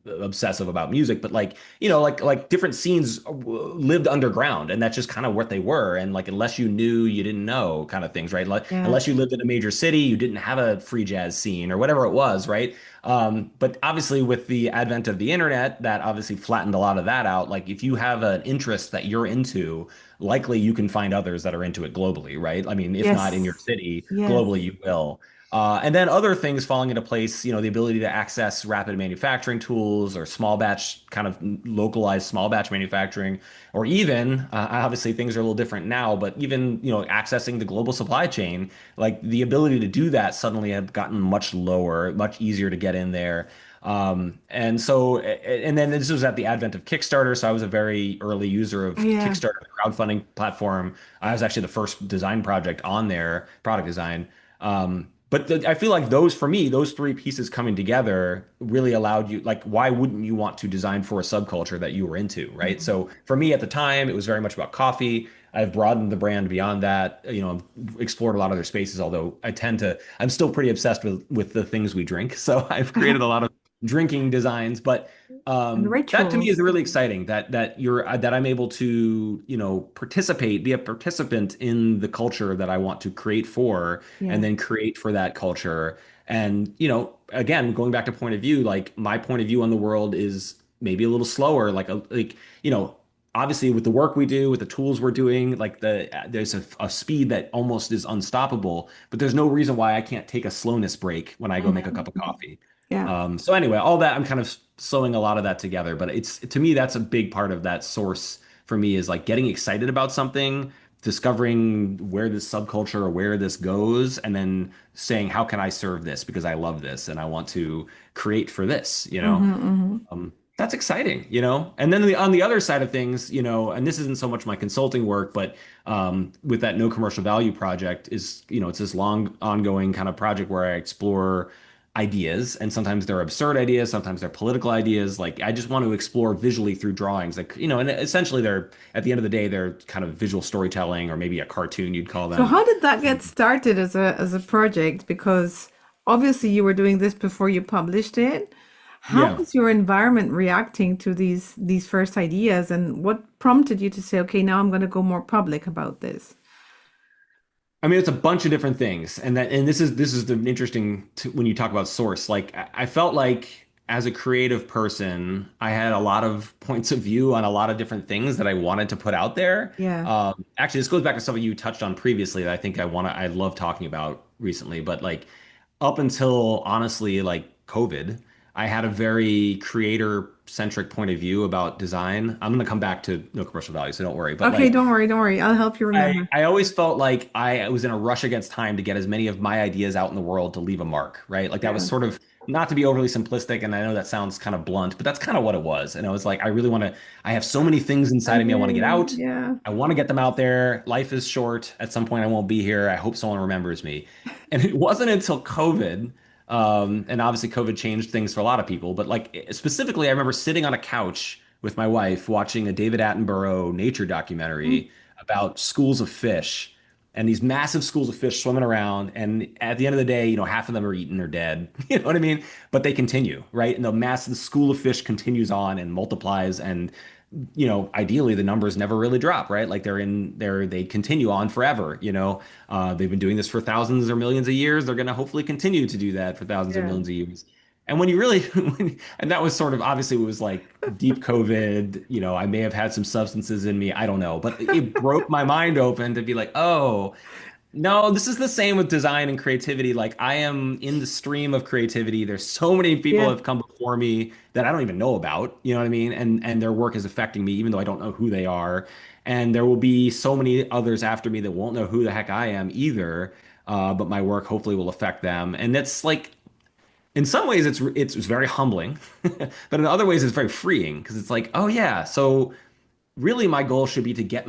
obsessive about music, but like, like different scenes lived underground and that's just kind of what they were. And like, unless you knew, you didn't know kind of things, right? Like, Yeah. unless you lived in a major city, you didn't have a free jazz scene or whatever it was, right? But obviously, with the advent of the internet, that obviously flattened a lot of that out. Like, if you have an interest that you're into, likely you can find others that are into it globally, right? I mean, if not in your Yes. city, Yes. globally you will. And then other things falling into place, the ability to access rapid manufacturing tools or small batch, kind of localized small batch manufacturing, or even, obviously things are a little different now, but even, accessing the global supply chain, like the ability to do that suddenly have gotten much lower, much easier to get in there. And so, and then this was at the advent of Kickstarter. So I was a very early user Oh, of yeah. Kickstarter, the crowdfunding platform. I was actually the first design project on there, product design. I feel like those, for me, those three pieces coming together really allowed you, like, why wouldn't you want to design for a subculture that you were into, right? Mhm. So for me at the time, it was very much about coffee. I've broadened the brand beyond that, explored a lot of other spaces, although I'm still pretty obsessed with the things we drink. So I've created a lot of drinking designs, but And that to me is rituals. really exciting that I'm able to, be a participant in the culture that I want to create for, and Yeah. then create for that culture. And, again, going back to point of view, like my point of view on the world is maybe a little slower, you know, obviously with the work we do, with the tools we're doing, like there's a speed that almost is unstoppable, but there's no reason why I can't take a slowness break when I go make a Mhm. cup of coffee. Yeah. So anyway, all that I'm kind of sewing a lot of that together, but it's to me that's a big part of that source for me is like getting excited about something, discovering where this subculture or where this goes, and then saying, how can I serve this because I love this and I want to create for this, Hmm. Hmm. that's exciting, And then on the other side of things, and this isn't so much my consulting work, but with that no commercial value project is, it's this long ongoing kind of project where I explore ideas, and sometimes they're absurd ideas, sometimes they're political ideas. Like I just want to explore visually through drawings, like, and essentially they're at the end of the day, they're kind of visual storytelling or maybe a cartoon you'd call So them. how did that get started as a project? Because obviously you were doing this before you published it. How Yeah. was your environment reacting to these first ideas, and what prompted you to say, okay, now I'm going to go more public about this? I mean, it's a bunch of different things, and this is the interesting when you talk about source. Like, I felt like as a creative person, I had a lot of points of view on a lot of different things that I wanted to put out there. Yeah. Actually, this goes back to something you touched on previously that I think I love talking about recently. But like, up until honestly, like COVID, I had a very creator centric point of view about design. I'm going to come back to no commercial value, so don't worry. But Okay, like, don't worry. I'll help you I, remember. I always felt like I was in a rush against time to get as many of my ideas out in the world to leave a mark, right? Like that was Yeah. sort of not to be overly simplistic, and I know that sounds kind of blunt, but that's kind of what it was. And I was like, I really want to, I have so many things I inside of me I want hear to get you. out. Yeah. I want to get them out there. Life is short. At some point, I won't be here. I hope someone remembers me. And it wasn't until COVID, and obviously COVID changed things for a lot of people, but like specifically, I remember sitting on a couch with my wife watching a David Attenborough nature Mm. documentary about schools of fish and these massive schools of fish swimming around. And at the end of the day, half of them are eaten or dead. You know what I mean? But they continue, right? And the school of fish continues on and multiplies. And, ideally the numbers never really drop, right? Like they continue on forever, they've been doing this for thousands or millions of years. They're going to hopefully continue to do that for thousands or Yeah. millions of years. And when you really, and that was sort of obviously it was like deep COVID, I may have had some substances in me. I don't know, but it broke my mind open to be like, oh, no, this is the same with design and creativity. Like I am in the stream of creativity. There's so many people Yeah. have come before me that I don't even know about, you know what I mean? And their work is affecting me, even though I don't know who they are. And there will be so many others after me that won't know who the heck I am either. But my work hopefully will affect them. And that's like in some ways it's very humbling, but in other ways it's very freeing because it's like, oh yeah, so really my goal should be to get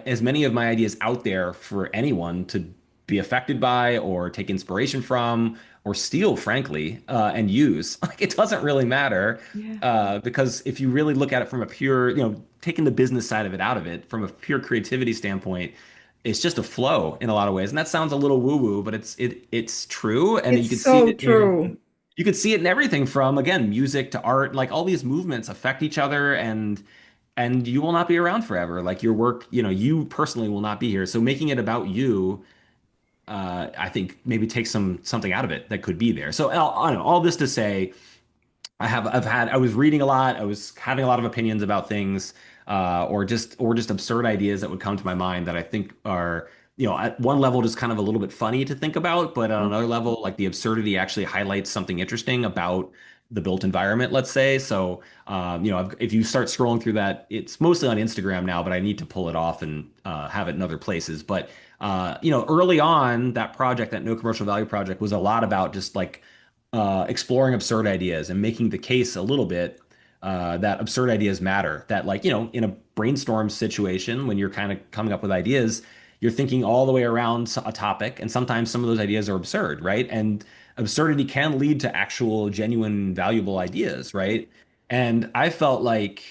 as many of my ideas out there for anyone to be affected by or take inspiration from or steal, frankly, and use. Like it doesn't really matter Yeah. because if you really look at it from a pure, taking the business side of it out of it, from a pure creativity standpoint, it's just a flow in a lot of ways. And that sounds a little woo-woo, but it's true, and you It's can see so it in true. you could see it in everything from, again, music to art. Like all these movements affect each other, and you will not be around forever. Like your work, you personally will not be here. So making it about you, I think maybe take something out of it that could be there. So I don't know, all this to say, I was reading a lot. I was having a lot of opinions about things, or just absurd ideas that would come to my mind that I think are, at one level just kind of a little bit funny to think about, but on another level, like the absurdity actually highlights something interesting about the built environment, let's say. So, if you start scrolling through that, it's mostly on Instagram now, but I need to pull it off and have it in other places. But early on, that project, that no commercial value project, was a lot about just like exploring absurd ideas and making the case a little bit that absurd ideas matter. That, like, in a brainstorm situation, when you're kind of coming up with ideas, you're thinking all the way around a topic, and sometimes some of those ideas are absurd, right? And absurdity can lead to actual, genuine, valuable ideas, right? And I felt like,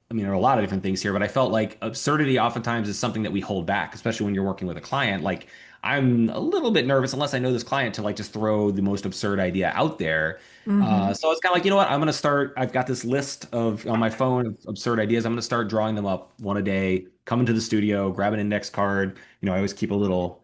I mean, there are a lot of different things here, but I felt like absurdity oftentimes is something that we hold back, especially when you're working with a client. Like, I'm a little bit nervous unless I know this client to like just throw the most absurd idea out there. Hmm. So it's kind of like, you know what? I'm going to start. I've got this list of on my phone of absurd ideas. I'm going to start drawing them up one a day, come into the studio, grab an index card. I always keep a little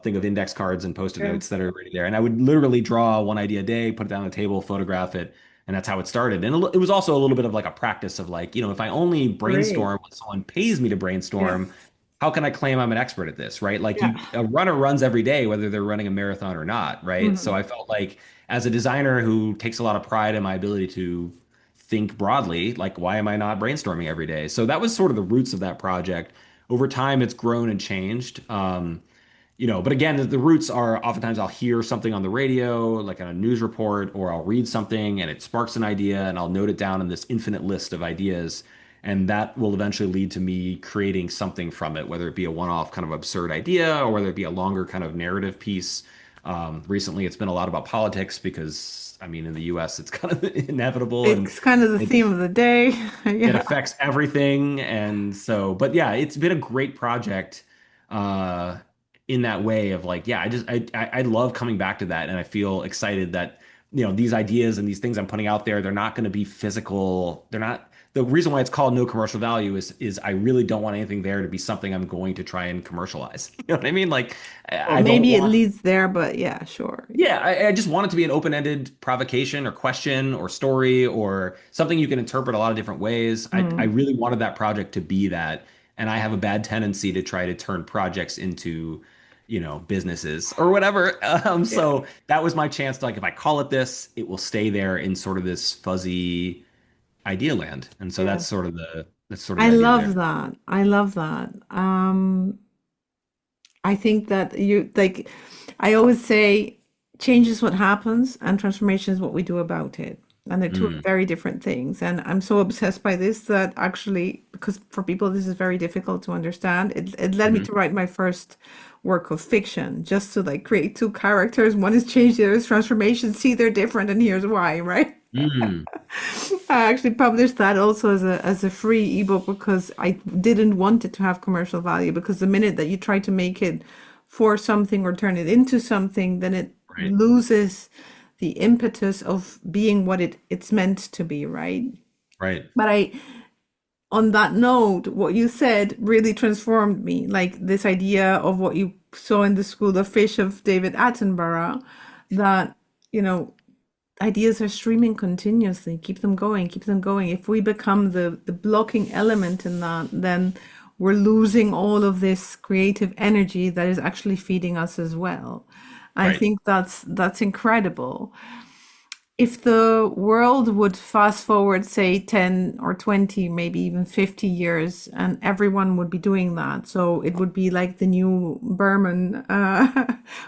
thing of index cards and post-it Yeah. notes that are already there. And I would literally draw one idea a day, put it down on the table, photograph it, and that's how it started. And it was also a little bit of like a practice of like, if I only Great. brainstorm when someone pays me to Yeah. brainstorm, how can I claim I'm an expert at this, right? Like, Yeah. a runner runs every day, whether they're running a marathon or not, right? So Hmm. I felt like as a designer who takes a lot of pride in my ability to think broadly, like, why am I not brainstorming every day? So that was sort of the roots of that project. Over time, it's grown and changed. But again, the roots are oftentimes I'll hear something on the radio, like on a news report, or I'll read something and it sparks an idea and I'll note it down in this infinite list of ideas. And that will eventually lead to me creating something from it, whether it be a one-off kind of absurd idea or whether it be a longer kind of narrative piece. Recently, it's been a lot about politics because, I mean, in the US, it's kind of inevitable and It's kind of the it's theme of the day. it Yeah. affects everything. And so, but yeah, it's been a great project uh in that way of like, yeah, I love coming back to that, and I feel excited that these ideas and these things I'm putting out there, they're not going to be physical. They're not. The reason why it's called no commercial value is I really don't want anything there to be something I'm going to try and commercialize. You know what I mean? Like, Well, I don't maybe it want. leads there, but yeah, sure. Yeah, I just want it to be an open-ended provocation or question or story or something you can interpret a lot of different ways. I Mm. really wanted that project to be that. And I have a bad tendency to try to turn projects into, businesses or whatever. Yeah. So that was my chance to, like, if I call it this, it will stay there in sort of this fuzzy idea land. And so Yeah. that's sort of I the idea love there. that. I love that. I think that you like, I always say change is what happens and transformation is what we do about it. And they're two Mm, very different things. And I'm so obsessed by this that actually, because for people this is very difficult to understand, it led me mhm. to write my first work of fiction, just to like create two characters. One is change, the other is transformation. See, they're different, and here's why, right? Mm, I actually published that also as a free ebook because I didn't want it to have commercial value because the minute that you try to make it for something or turn it into something, then it right, loses the impetus of being what it's meant to be, right? right. But on that note, what you said really transformed me. Like this idea of what you saw in the School of Fish of David Attenborough, that, you know, ideas are streaming continuously. Keep them going, keep them going. If we become the blocking element in that, then we're losing all of this creative energy that is actually feeding us as well. I Right. think that's incredible. If the world would fast forward, say 10 or 20, maybe even 50 years, and everyone would be doing that. So it would be like the new Berman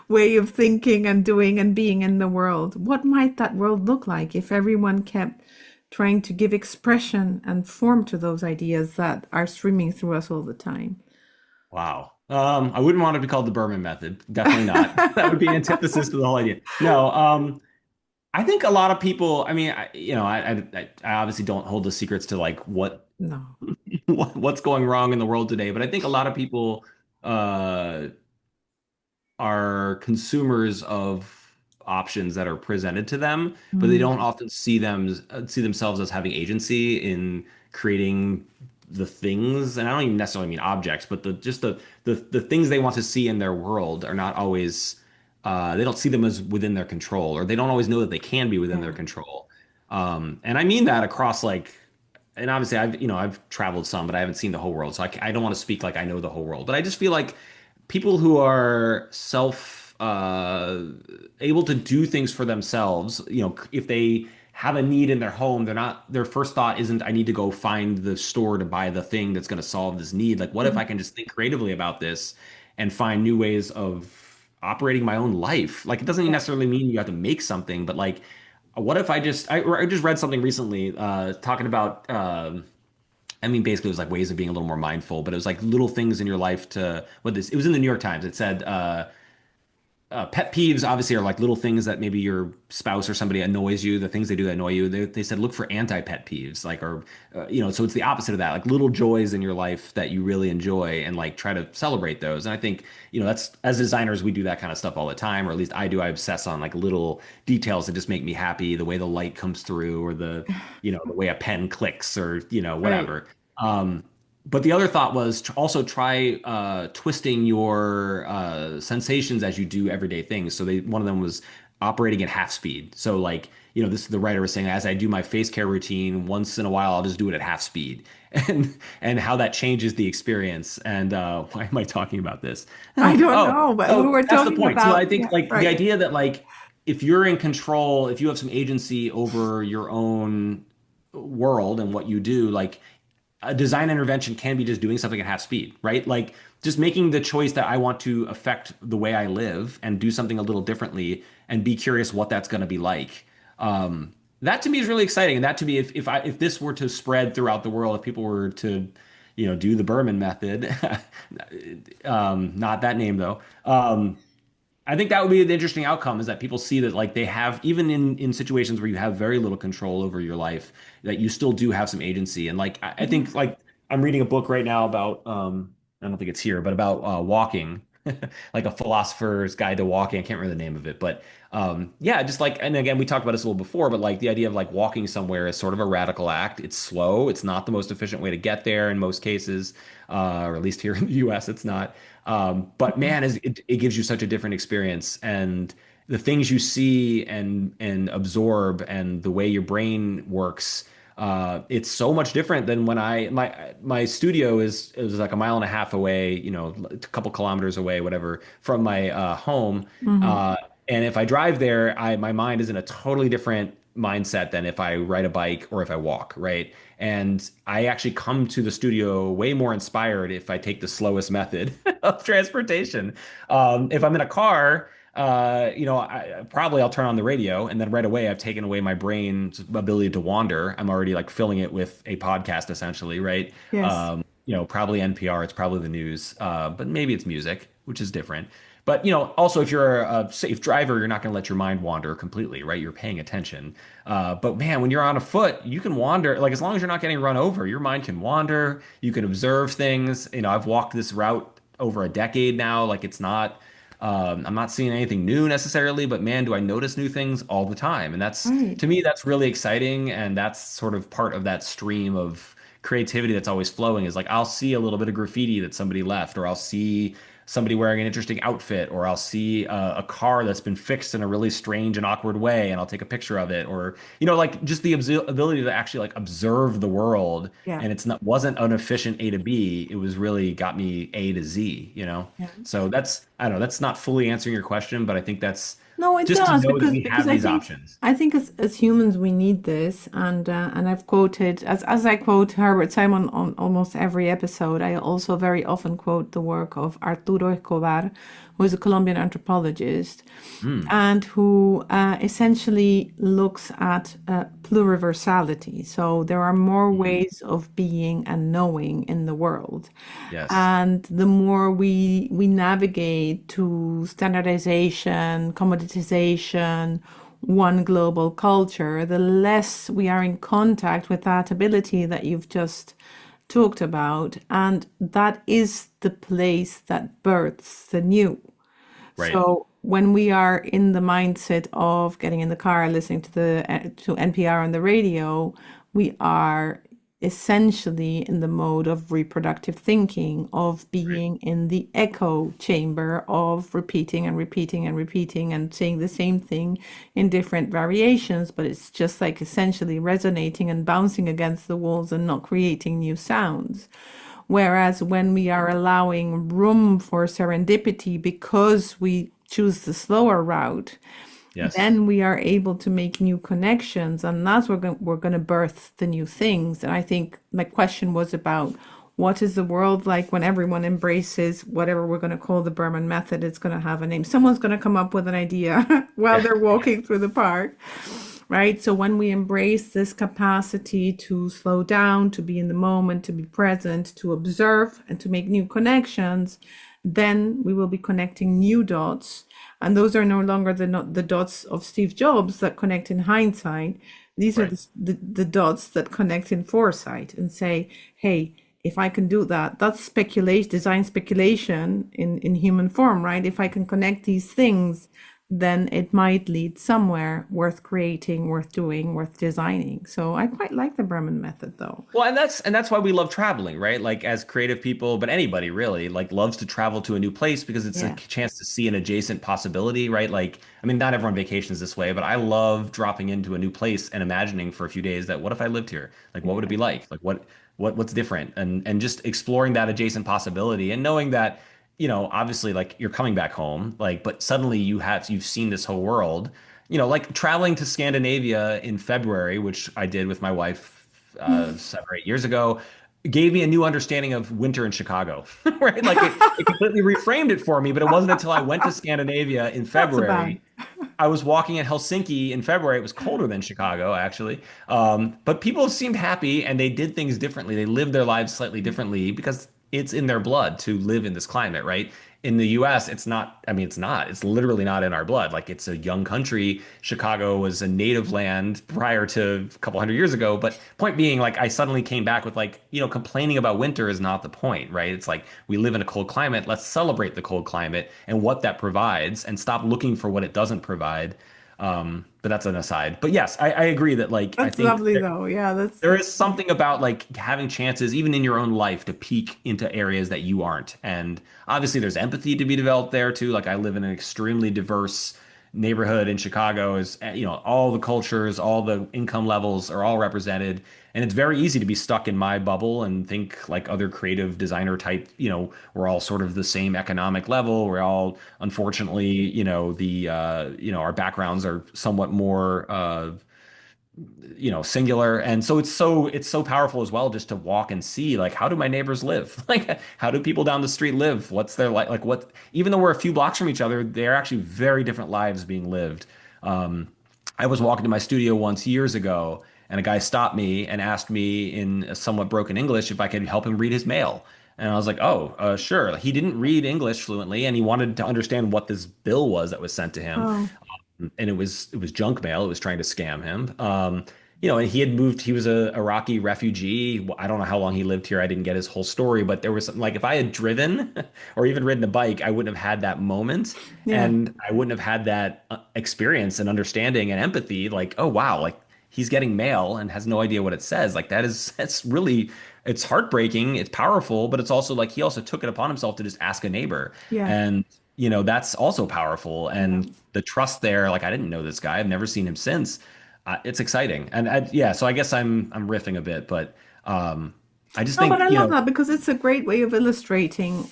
way of thinking and doing and being in the world. What might that world look like if everyone kept trying to give expression and form to those ideas that are streaming through us all the time? Wow. I wouldn't want it to be called the Berman method. Definitely not. That would be antithesis to the whole idea. No, I think a lot of people, I mean, I obviously don't hold the secrets to like what, No. what's going wrong in the world today, but I think a lot of people uh are consumers of options that are presented to them, but they don't Mm. often see themselves as having agency in creating the things. And I don't even necessarily mean objects, but the things they want to see in their world are not always they don't see them as within their control, or they don't always know that they can be within their Yeah. control. And I mean that across like, and obviously I've traveled some, but I haven't seen the whole world. So I don't want to speak like I know the whole world, but I just feel like people who are able to do things for themselves, if they have a need in their home, their first thought isn't, I need to go find the store to buy the thing that's going to solve this need. Like, what if I can just think creatively about this and find new ways of operating my own life. Like it doesn't Yeah. necessarily mean you have to make something, but like what if I just read something recently talking about I mean, basically, it was like ways of being a little more mindful, but it was like little things in your life to what this. It was in the New York Times. It said pet peeves obviously are like little things that maybe your spouse or somebody annoys you, the things they do that annoy you. They said look for anti-pet peeves, like, or, so it's the opposite of that, like little joys in your life that you really enjoy and like try to celebrate those. And I think, that's as designers, we do that kind of stuff all the time, or at least I do. I obsess on like little details that just make me happy, the way the light comes through or the way a pen clicks or, Right. whatever. Um, but the other thought was to also try twisting your sensations as you do everyday things. So one of them was operating at half speed. So like, this the writer was saying, as I do my face care routine, once in a while, I'll just do it at half speed, and how that changes the experience. And why am I talking about this? I don't Oh, know, but we oh, were that's the talking point. So about, I think yeah, like the right. idea that like if you're in control, if you have some agency over your own world and what you do, like a design intervention can be just doing something at half speed, right? Like just making the choice that I want to affect the way I live and do something a little differently and be curious what that's going to be like. That to me is really exciting. And that to me, if this were to spread throughout the world, if people were to, do the Berman method, not that name though. I think that would be an interesting outcome is that people see that like they have even in situations where you have very little control over your life that you still do have some agency and like I Yeah. think like I'm reading a book right now about I don't think it's here but about walking like a philosopher's guide to walking. I can't remember the name of it, but yeah, just like and again we talked about this a little before, but like the idea of like walking somewhere is sort of a radical act. It's slow. It's not the most efficient way to get there in most cases, or at least here in the U.S. it's not. But man, it gives you such a different experience, and the things you see and absorb, and the way your brain works. It's so much different than when my studio is like a mile and a half away, a couple kilometers away, whatever, from my home. Hmm. Uh, and if I drive there, my mind is in a totally different mindset than if I ride a bike or if I walk, right? And I actually come to the studio way more inspired if I take the slowest method of transportation. If I'm in a car, probably I'll turn on the radio and then right away I've taken away my brain's ability to wander. I'm already like filling it with a podcast essentially, right? Yes. Probably NPR, it's probably the news, but maybe it's music, which is different. But also if you're a safe driver, you're not going to let your mind wander completely, right? You're paying attention. But man, when you're on a foot, you can wander. Like as long as you're not getting run over, your mind can wander. You can observe things. I've walked this route over a decade now. Like it's not. I'm not seeing anything new necessarily, but man, do I notice new things all the time. And that's Right. to me, that's really exciting, and that's sort of part of that stream of creativity that's always flowing. Is like I'll see a little bit of graffiti that somebody left, or I'll see somebody wearing an interesting outfit, or I'll see a car that's been fixed in a really strange and awkward way, and I'll take a picture of it, or like just the ability to actually like observe the world, Yeah. and it's not wasn't an efficient A to B, it was really got me A to Z, Yeah. So that's I don't know, that's not fully answering your question, but I think that's No, it just to does know that because we have I these think options. as humans we need this, and I've quoted as I quote Herbert Simon on almost every episode. I also very often quote the work of Arturo Escobar, who is a Colombian anthropologist, Hmm. and who essentially looks at pluriversality. So there are more Mhm. ways of being and knowing in the world. Yes. And the more we navigate to standardization, commoditization, one global culture, the less we are in contact with that ability that you've just talked about. And that is the place that births the new. Right. So when we are in the mindset of getting in the car, listening to NPR on the radio, we are essentially in the mode of reproductive thinking, of Right. being in the echo chamber of repeating and repeating and repeating and saying the same thing in different variations, but it's just like essentially resonating and bouncing against the walls and not creating new sounds. Whereas when we are allowing room for serendipity because we choose the slower route, Yes. then we are able to make new connections. And that's where we're going to birth the new things. And I think my question was about what is the world like when everyone embraces whatever we're going to call the Berman method? It's going to have a name. Someone's going to come up with an idea while Yeah. they're walking through the park, right? So when we embrace this capacity to slow down, to be in the moment, to be present, to observe, and to make new connections, then we will be connecting new dots. And those are no longer the dots of Steve Jobs that connect in hindsight. These are Right. the dots that connect in foresight and say, hey, if I can do that, that's speculation, design speculation in human form, right? If I can connect these things, then it might lead somewhere worth creating, worth doing, worth designing. So I quite like the Berman method though. Well, and that's why we love traveling, right? Like as creative people, but anybody really, like loves to travel to a new place because it's a Yeah. chance to see an adjacent possibility, right? Like, I mean, not everyone vacations this way, but I love dropping into a new place and imagining for a few days that what if I lived here? Like, what would it be like? Like, what's different? And just exploring that adjacent possibility and knowing that, obviously, like you're coming back home, like, but suddenly you've seen this whole world. Like traveling to Scandinavia in February, which I did with my wife 7 or 8 years ago, gave me a new understanding of winter in Chicago, right? Like it completely reframed it for me, but it wasn't until I went to Scandinavia in That's about. February. I was walking in Helsinki in February. It was colder than Chicago, actually. But people seemed happy and they did things differently. They lived their lives slightly differently because it's in their blood to live in this climate, right? In the US, it's not, I mean, it's not, it's literally not in our blood. Like it's a young country. Chicago was a native land prior to a couple hundred years ago. But point being, like, I suddenly came back with, like, complaining about winter is not the point, right? It's like we live in a cold climate. Let's celebrate the cold climate and what that provides and stop looking for what it doesn't provide. But that's an aside. But yes, I agree that, like, I That's think lovely though. Yeah, that's there is something about like having chances, even in your own life, to peek into areas that you aren't. And obviously, there's empathy to be developed there too. Like I live in an extremely diverse neighborhood in Chicago. Is all the cultures, all the income levels are all represented, and it's very easy to be stuck in my bubble and think like other creative designer type. We're all sort of the same economic level. We're all, unfortunately, the our backgrounds are somewhat more. Singular, and so it's so powerful as well, just to walk and see, like, how do my neighbors live? Like, how do people down the street live? What's their like what, even though we're a few blocks from each other, they're actually very different lives being lived. I was walking to my studio once years ago, and a guy stopped me and asked me in a somewhat broken English if I could help him read his mail. And I was like, oh, sure. He didn't read English fluently, and he wanted to understand what this bill was that was sent to him, oh and it was junk mail. It was trying to scam him. And he had moved. He was a Iraqi refugee. I don't know how long he lived here. I didn't get his whole story, but there was something like if I had driven or even ridden a bike, I wouldn't have had that moment, yeah, and I wouldn't have had that experience and understanding and empathy. Like, oh wow, like he's getting mail and has no idea what it says. Like that's really, it's heartbreaking. It's powerful, but it's also like he also took it upon himself to just ask a neighbor, yeah, and that's also powerful. yeah. And the trust there, like I didn't know this guy. I've never seen him since. It's exciting. And yeah, so I guess I'm riffing a bit, but I just No, but think, I love that because it's a great way of illustrating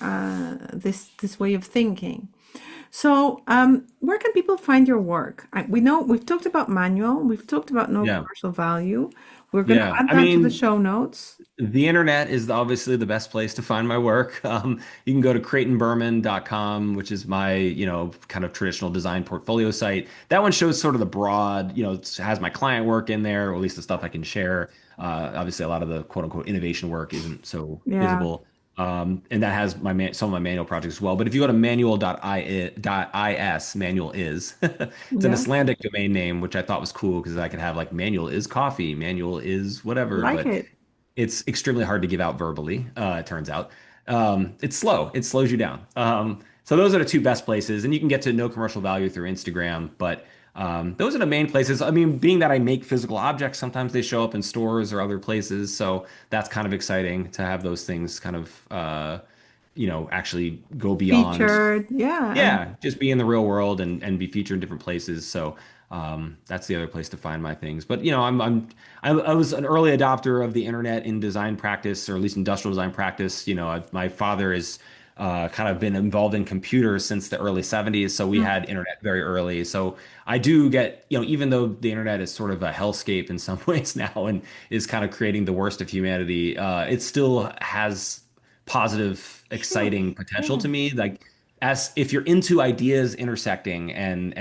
this way of thinking. So, where can people find your work? We know we've talked about manual, we've talked about no yeah, commercial value. We're going to yeah. add I that to the mean, show notes. the internet is obviously the best place to find my work. You can go to CraightonBerman.com, which is my, kind of traditional design portfolio site. That one shows sort of the broad, it has my client work in there, or at least the stuff I can share. Obviously, a lot of the quote unquote innovation work isn't so Yeah, visible. And that has some of my manual projects as well. But if you go to manual.is, manual is, it's an yeah, Icelandic domain name, which I thought was cool because I could have like manual is coffee, manual is whatever. like But it. it's extremely hard to give out verbally, it turns out. It's slow. It slows you down. So those are the two best places, and you can get to no commercial value through Instagram. But those are the main places. I mean, being that I make physical objects, sometimes they show up in stores or other places. So that's kind of exciting to have those things kind of, actually go beyond, Featured, yeah, and yeah, just be in the real world and be featured in different places. So that's the other place to find my things. But I was an early adopter of the internet in design practice, or at least industrial design practice. My father is kind of been involved in computers since the early 70s. So we had internet very early. So I do get, even though the internet is sort of a hellscape in some ways now and is kind of creating the worst of humanity, it still has positive, Sure. exciting potential Yeah. to me. Like as if you're into ideas intersecting and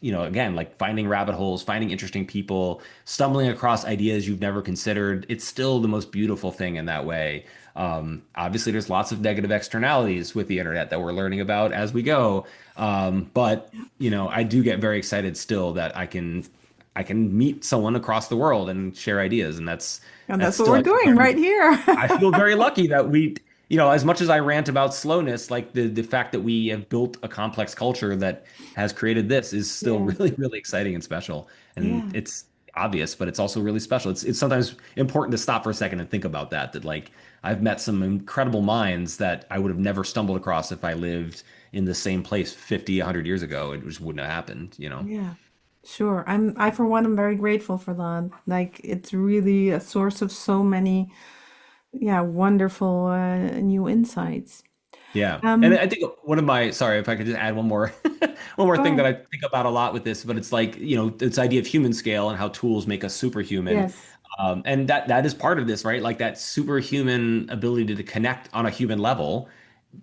again, like finding rabbit holes, finding interesting people, stumbling across ideas you've never considered, it's still the most beautiful thing in that way. Obviously, there's lots of negative externalities with the internet that we're learning about as we go. But I do get very excited still that I can meet someone across the world and share ideas, and that's And that's that's what still we're I feel doing very right here. I feel very lucky that as much as I rant about slowness, like the fact that we have built a complex culture that has created this is still Yeah. really, really exciting and special. And Yeah. it's obvious, but it's also really special. It's sometimes important to stop for a second and think about that like I've met some incredible minds that I would have never stumbled across if I lived in the same place 50, 100 years ago. It just wouldn't have happened. Yeah. Sure. I for one am very grateful for that. Like it's really a source of so many, yeah, wonderful new insights. Yeah. And Um, I think sorry, if I could just add one more one more Go thing that ahead. I think about a lot with this, but it's like, this idea of human scale and how tools make us superhuman. Yes. And that is part of this, right? Like that superhuman ability to connect on a human level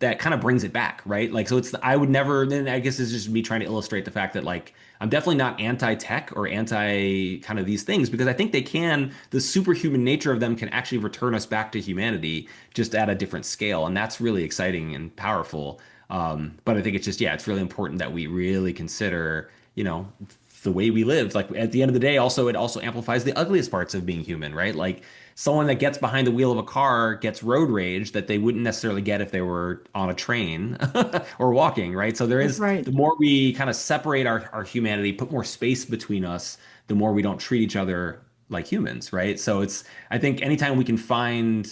that kind of brings it back, right? Like, so I would never, then I guess it's just me trying to illustrate the fact that like, I'm definitely not anti-tech or anti kind of these things because I think the superhuman nature of them can actually return us back to humanity just at a different scale. And that's really exciting and powerful. But I think it's just, yeah, it's really important that we really consider, the way we live. Like at the end of the day, also, it also amplifies the ugliest parts of being human, right? Like someone that gets behind the wheel of a car gets road rage that they wouldn't necessarily get if they were on a train or walking, right? So That's right. the more we kind of separate our humanity, put more space between us, the more we don't treat each other like humans, right? So I think anytime we can find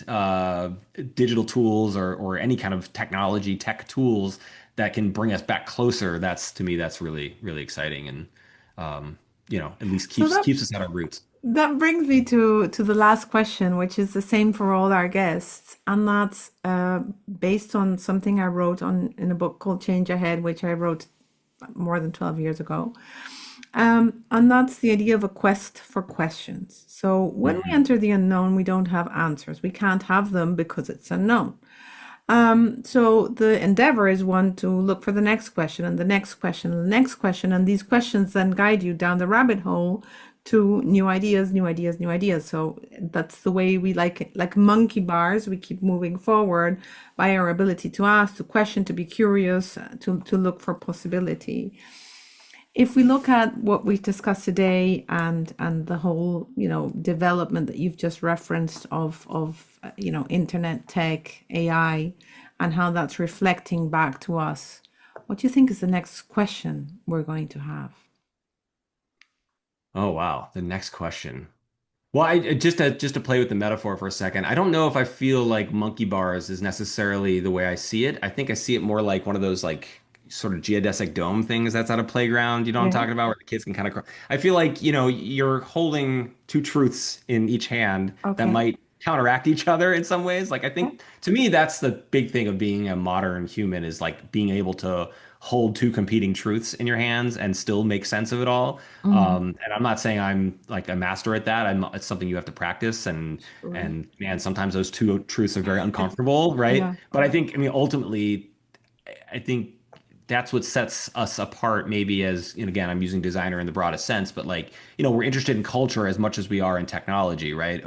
digital tools or any kind of tech tools that can bring us back closer, to me, that's really, really exciting. And, at least So keeps us at our roots. that brings me to the last question, which is the same for all our guests, and that's based on something I wrote on in a book called Change Ahead, which I wrote more than 12 years ago. And that's the idea of a quest for questions. So when we Mhm. enter the unknown, we don't have answers. We can't have them because it's unknown. So the endeavor is one to look for the next question and the next question and the next question, and these questions then guide you down the rabbit hole to new ideas, new ideas, new ideas. So that's the way we like it. Like monkey bars, we keep moving forward by our ability to ask, to question, to be curious, to look for possibility. If we look at what we've discussed today and the whole, development that you've just referenced of internet tech, AI, and how that's reflecting back to us, what do you think is the next question we're going to have? Oh, wow. The next question. Well, just to play with the metaphor for a second, I don't know if I feel like monkey bars is necessarily the way I see it. I think I see it more like one of those like sort of geodesic dome things that's at a playground. You know what I'm Yeah. talking about, where the kids can kind of. I feel like you're holding two truths in each hand that Okay. might counteract each other in some ways. Like I Yeah. think to me that's the big thing of being a modern human is like being able to hold two competing truths in your hands and still make sense of it all. Mhm. And I'm not saying I'm like a master at that. It's something you have to practice, and Sure. and man, sometimes those two truths are very uncomfortable, right? Yeah. But I mean, ultimately, I think that's what sets us apart, maybe as, and again, I'm using designer in the broadest sense, but like, we're interested in culture as much as we are in technology, right?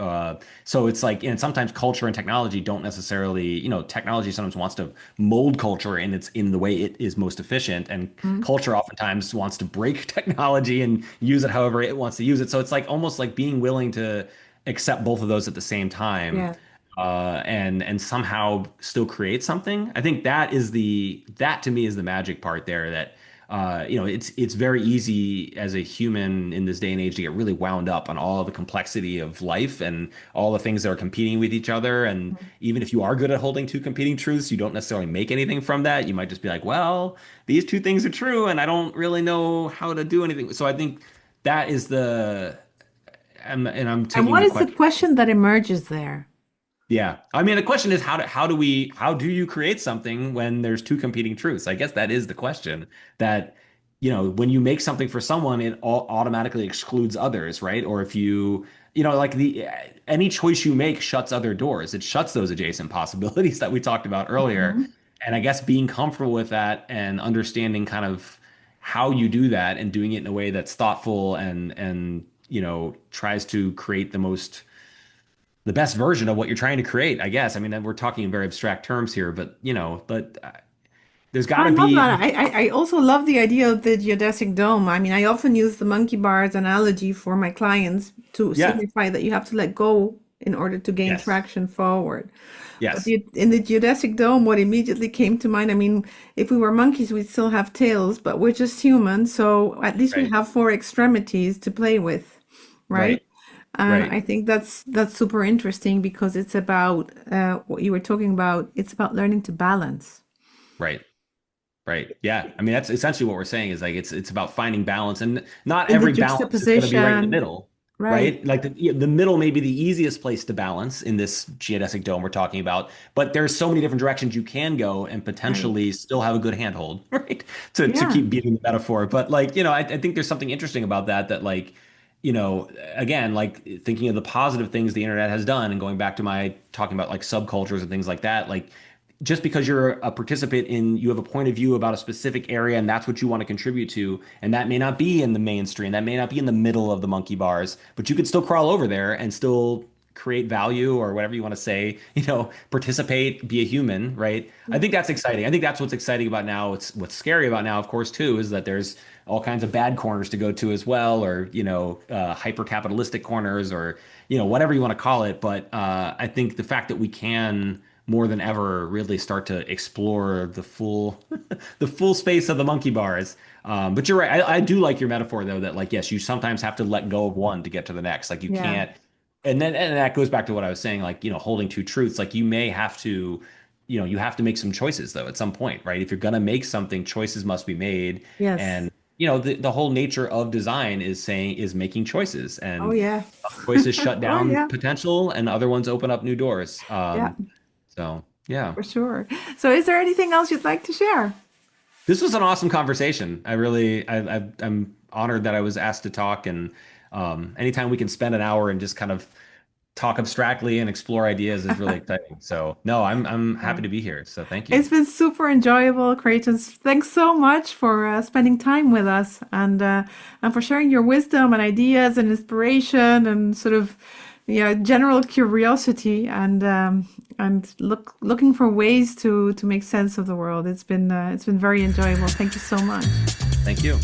So it's like, and sometimes culture and technology don't necessarily, technology sometimes wants to mold culture and it's in the way it is most efficient. And Mhm. culture oftentimes wants to break technology and use it however it wants to use it. So it's like almost like being willing to accept both of those at the same time, Yeah. and somehow still create something. I think that to me is the magic part there. That it's very easy as a human in this day and age to get really wound up on all of the complexity of life and all the things that are competing with each other. And even if you are good at holding two competing truths, you don't necessarily make anything from that. You might just be like, well, these two things are true, and I don't really know how to do anything. So I think that is and I'm And taking what the is the question. question that emerges there? Yeah. I mean, the question is how do you create something when there's two competing truths? I guess that is the question that, when you make something for someone, it automatically excludes others, right? Or if like any choice you make shuts other doors. It shuts those adjacent possibilities that we talked about earlier. Mhm. And I guess being comfortable with that and understanding kind of how you do that and doing it in a way that's thoughtful and tries to create the best version of what you're trying to create, I guess. I mean, we're talking in very abstract terms here, but there's got I to love be, that. I also love the idea of the geodesic dome. I mean, I often use the monkey bars analogy for my clients to yeah, signify that you have to let go in order to gain yes, traction forward. But yes, in the geodesic dome, what immediately came to mind, I mean, if we were monkeys, we'd still have tails, but we're just human, so at least we right, have four extremities to play with, right? right, And right, I think that's super interesting because it's about what you were talking about. It's about learning to balance right. Right. Yeah. I mean, that's essentially what we're saying is like it's about finding balance, and not in the every balance is going to be right in the juxtaposition, middle, right? right? Like the middle may be the easiest place to balance in this geodesic dome we're talking about, but there's so many different directions you can go and Right. potentially still have a good handhold, right? To Yeah. keep beating the metaphor. But like, I think there's something interesting about that like, again, like thinking of the positive things the internet has done and going back to my talking about like subcultures and things like that, like just because you're a participant you have a point of view about a specific area and that's what you want to contribute to, and that may not be in the mainstream, that may not be in the middle of the monkey bars, but you could still crawl over there and still create value or whatever you want to say, participate, be a human, right? I think that's exciting. I think that's what's exciting about now. It's what's scary about now, of course, too, is that there's all kinds of bad corners to go to as well, or hyper capitalistic corners, or whatever you want to call it. But I think the fact that we can more than ever really start to explore the full the full space of the monkey bars. But you're right. I do like your metaphor though that like yes, you sometimes have to let go of one to get to the next. Like you Yeah. can't. And that goes back to what I was saying. Like holding two truths. Like you may have to. You have to make some choices though at some point, right? If you're gonna make something, choices must be made. Yes. And the whole nature of design is making choices, Oh and yeah. choices shut Oh down yeah. potential and other ones open up new doors. Yeah, So yeah, for sure. So is there anything else you'd like to share? this was an awesome conversation. I'm honored that I was asked to talk, and anytime we can spend an hour and just kind of talk abstractly and explore ideas is really exciting. So no, I'm happy to be here. So thank you. It's been super enjoyable, Creighton. Thanks so much for spending time with us and for sharing your wisdom and ideas and inspiration and sort of general curiosity and looking for ways to make sense of the world. It's been very enjoyable. Thank you so much. Thank you.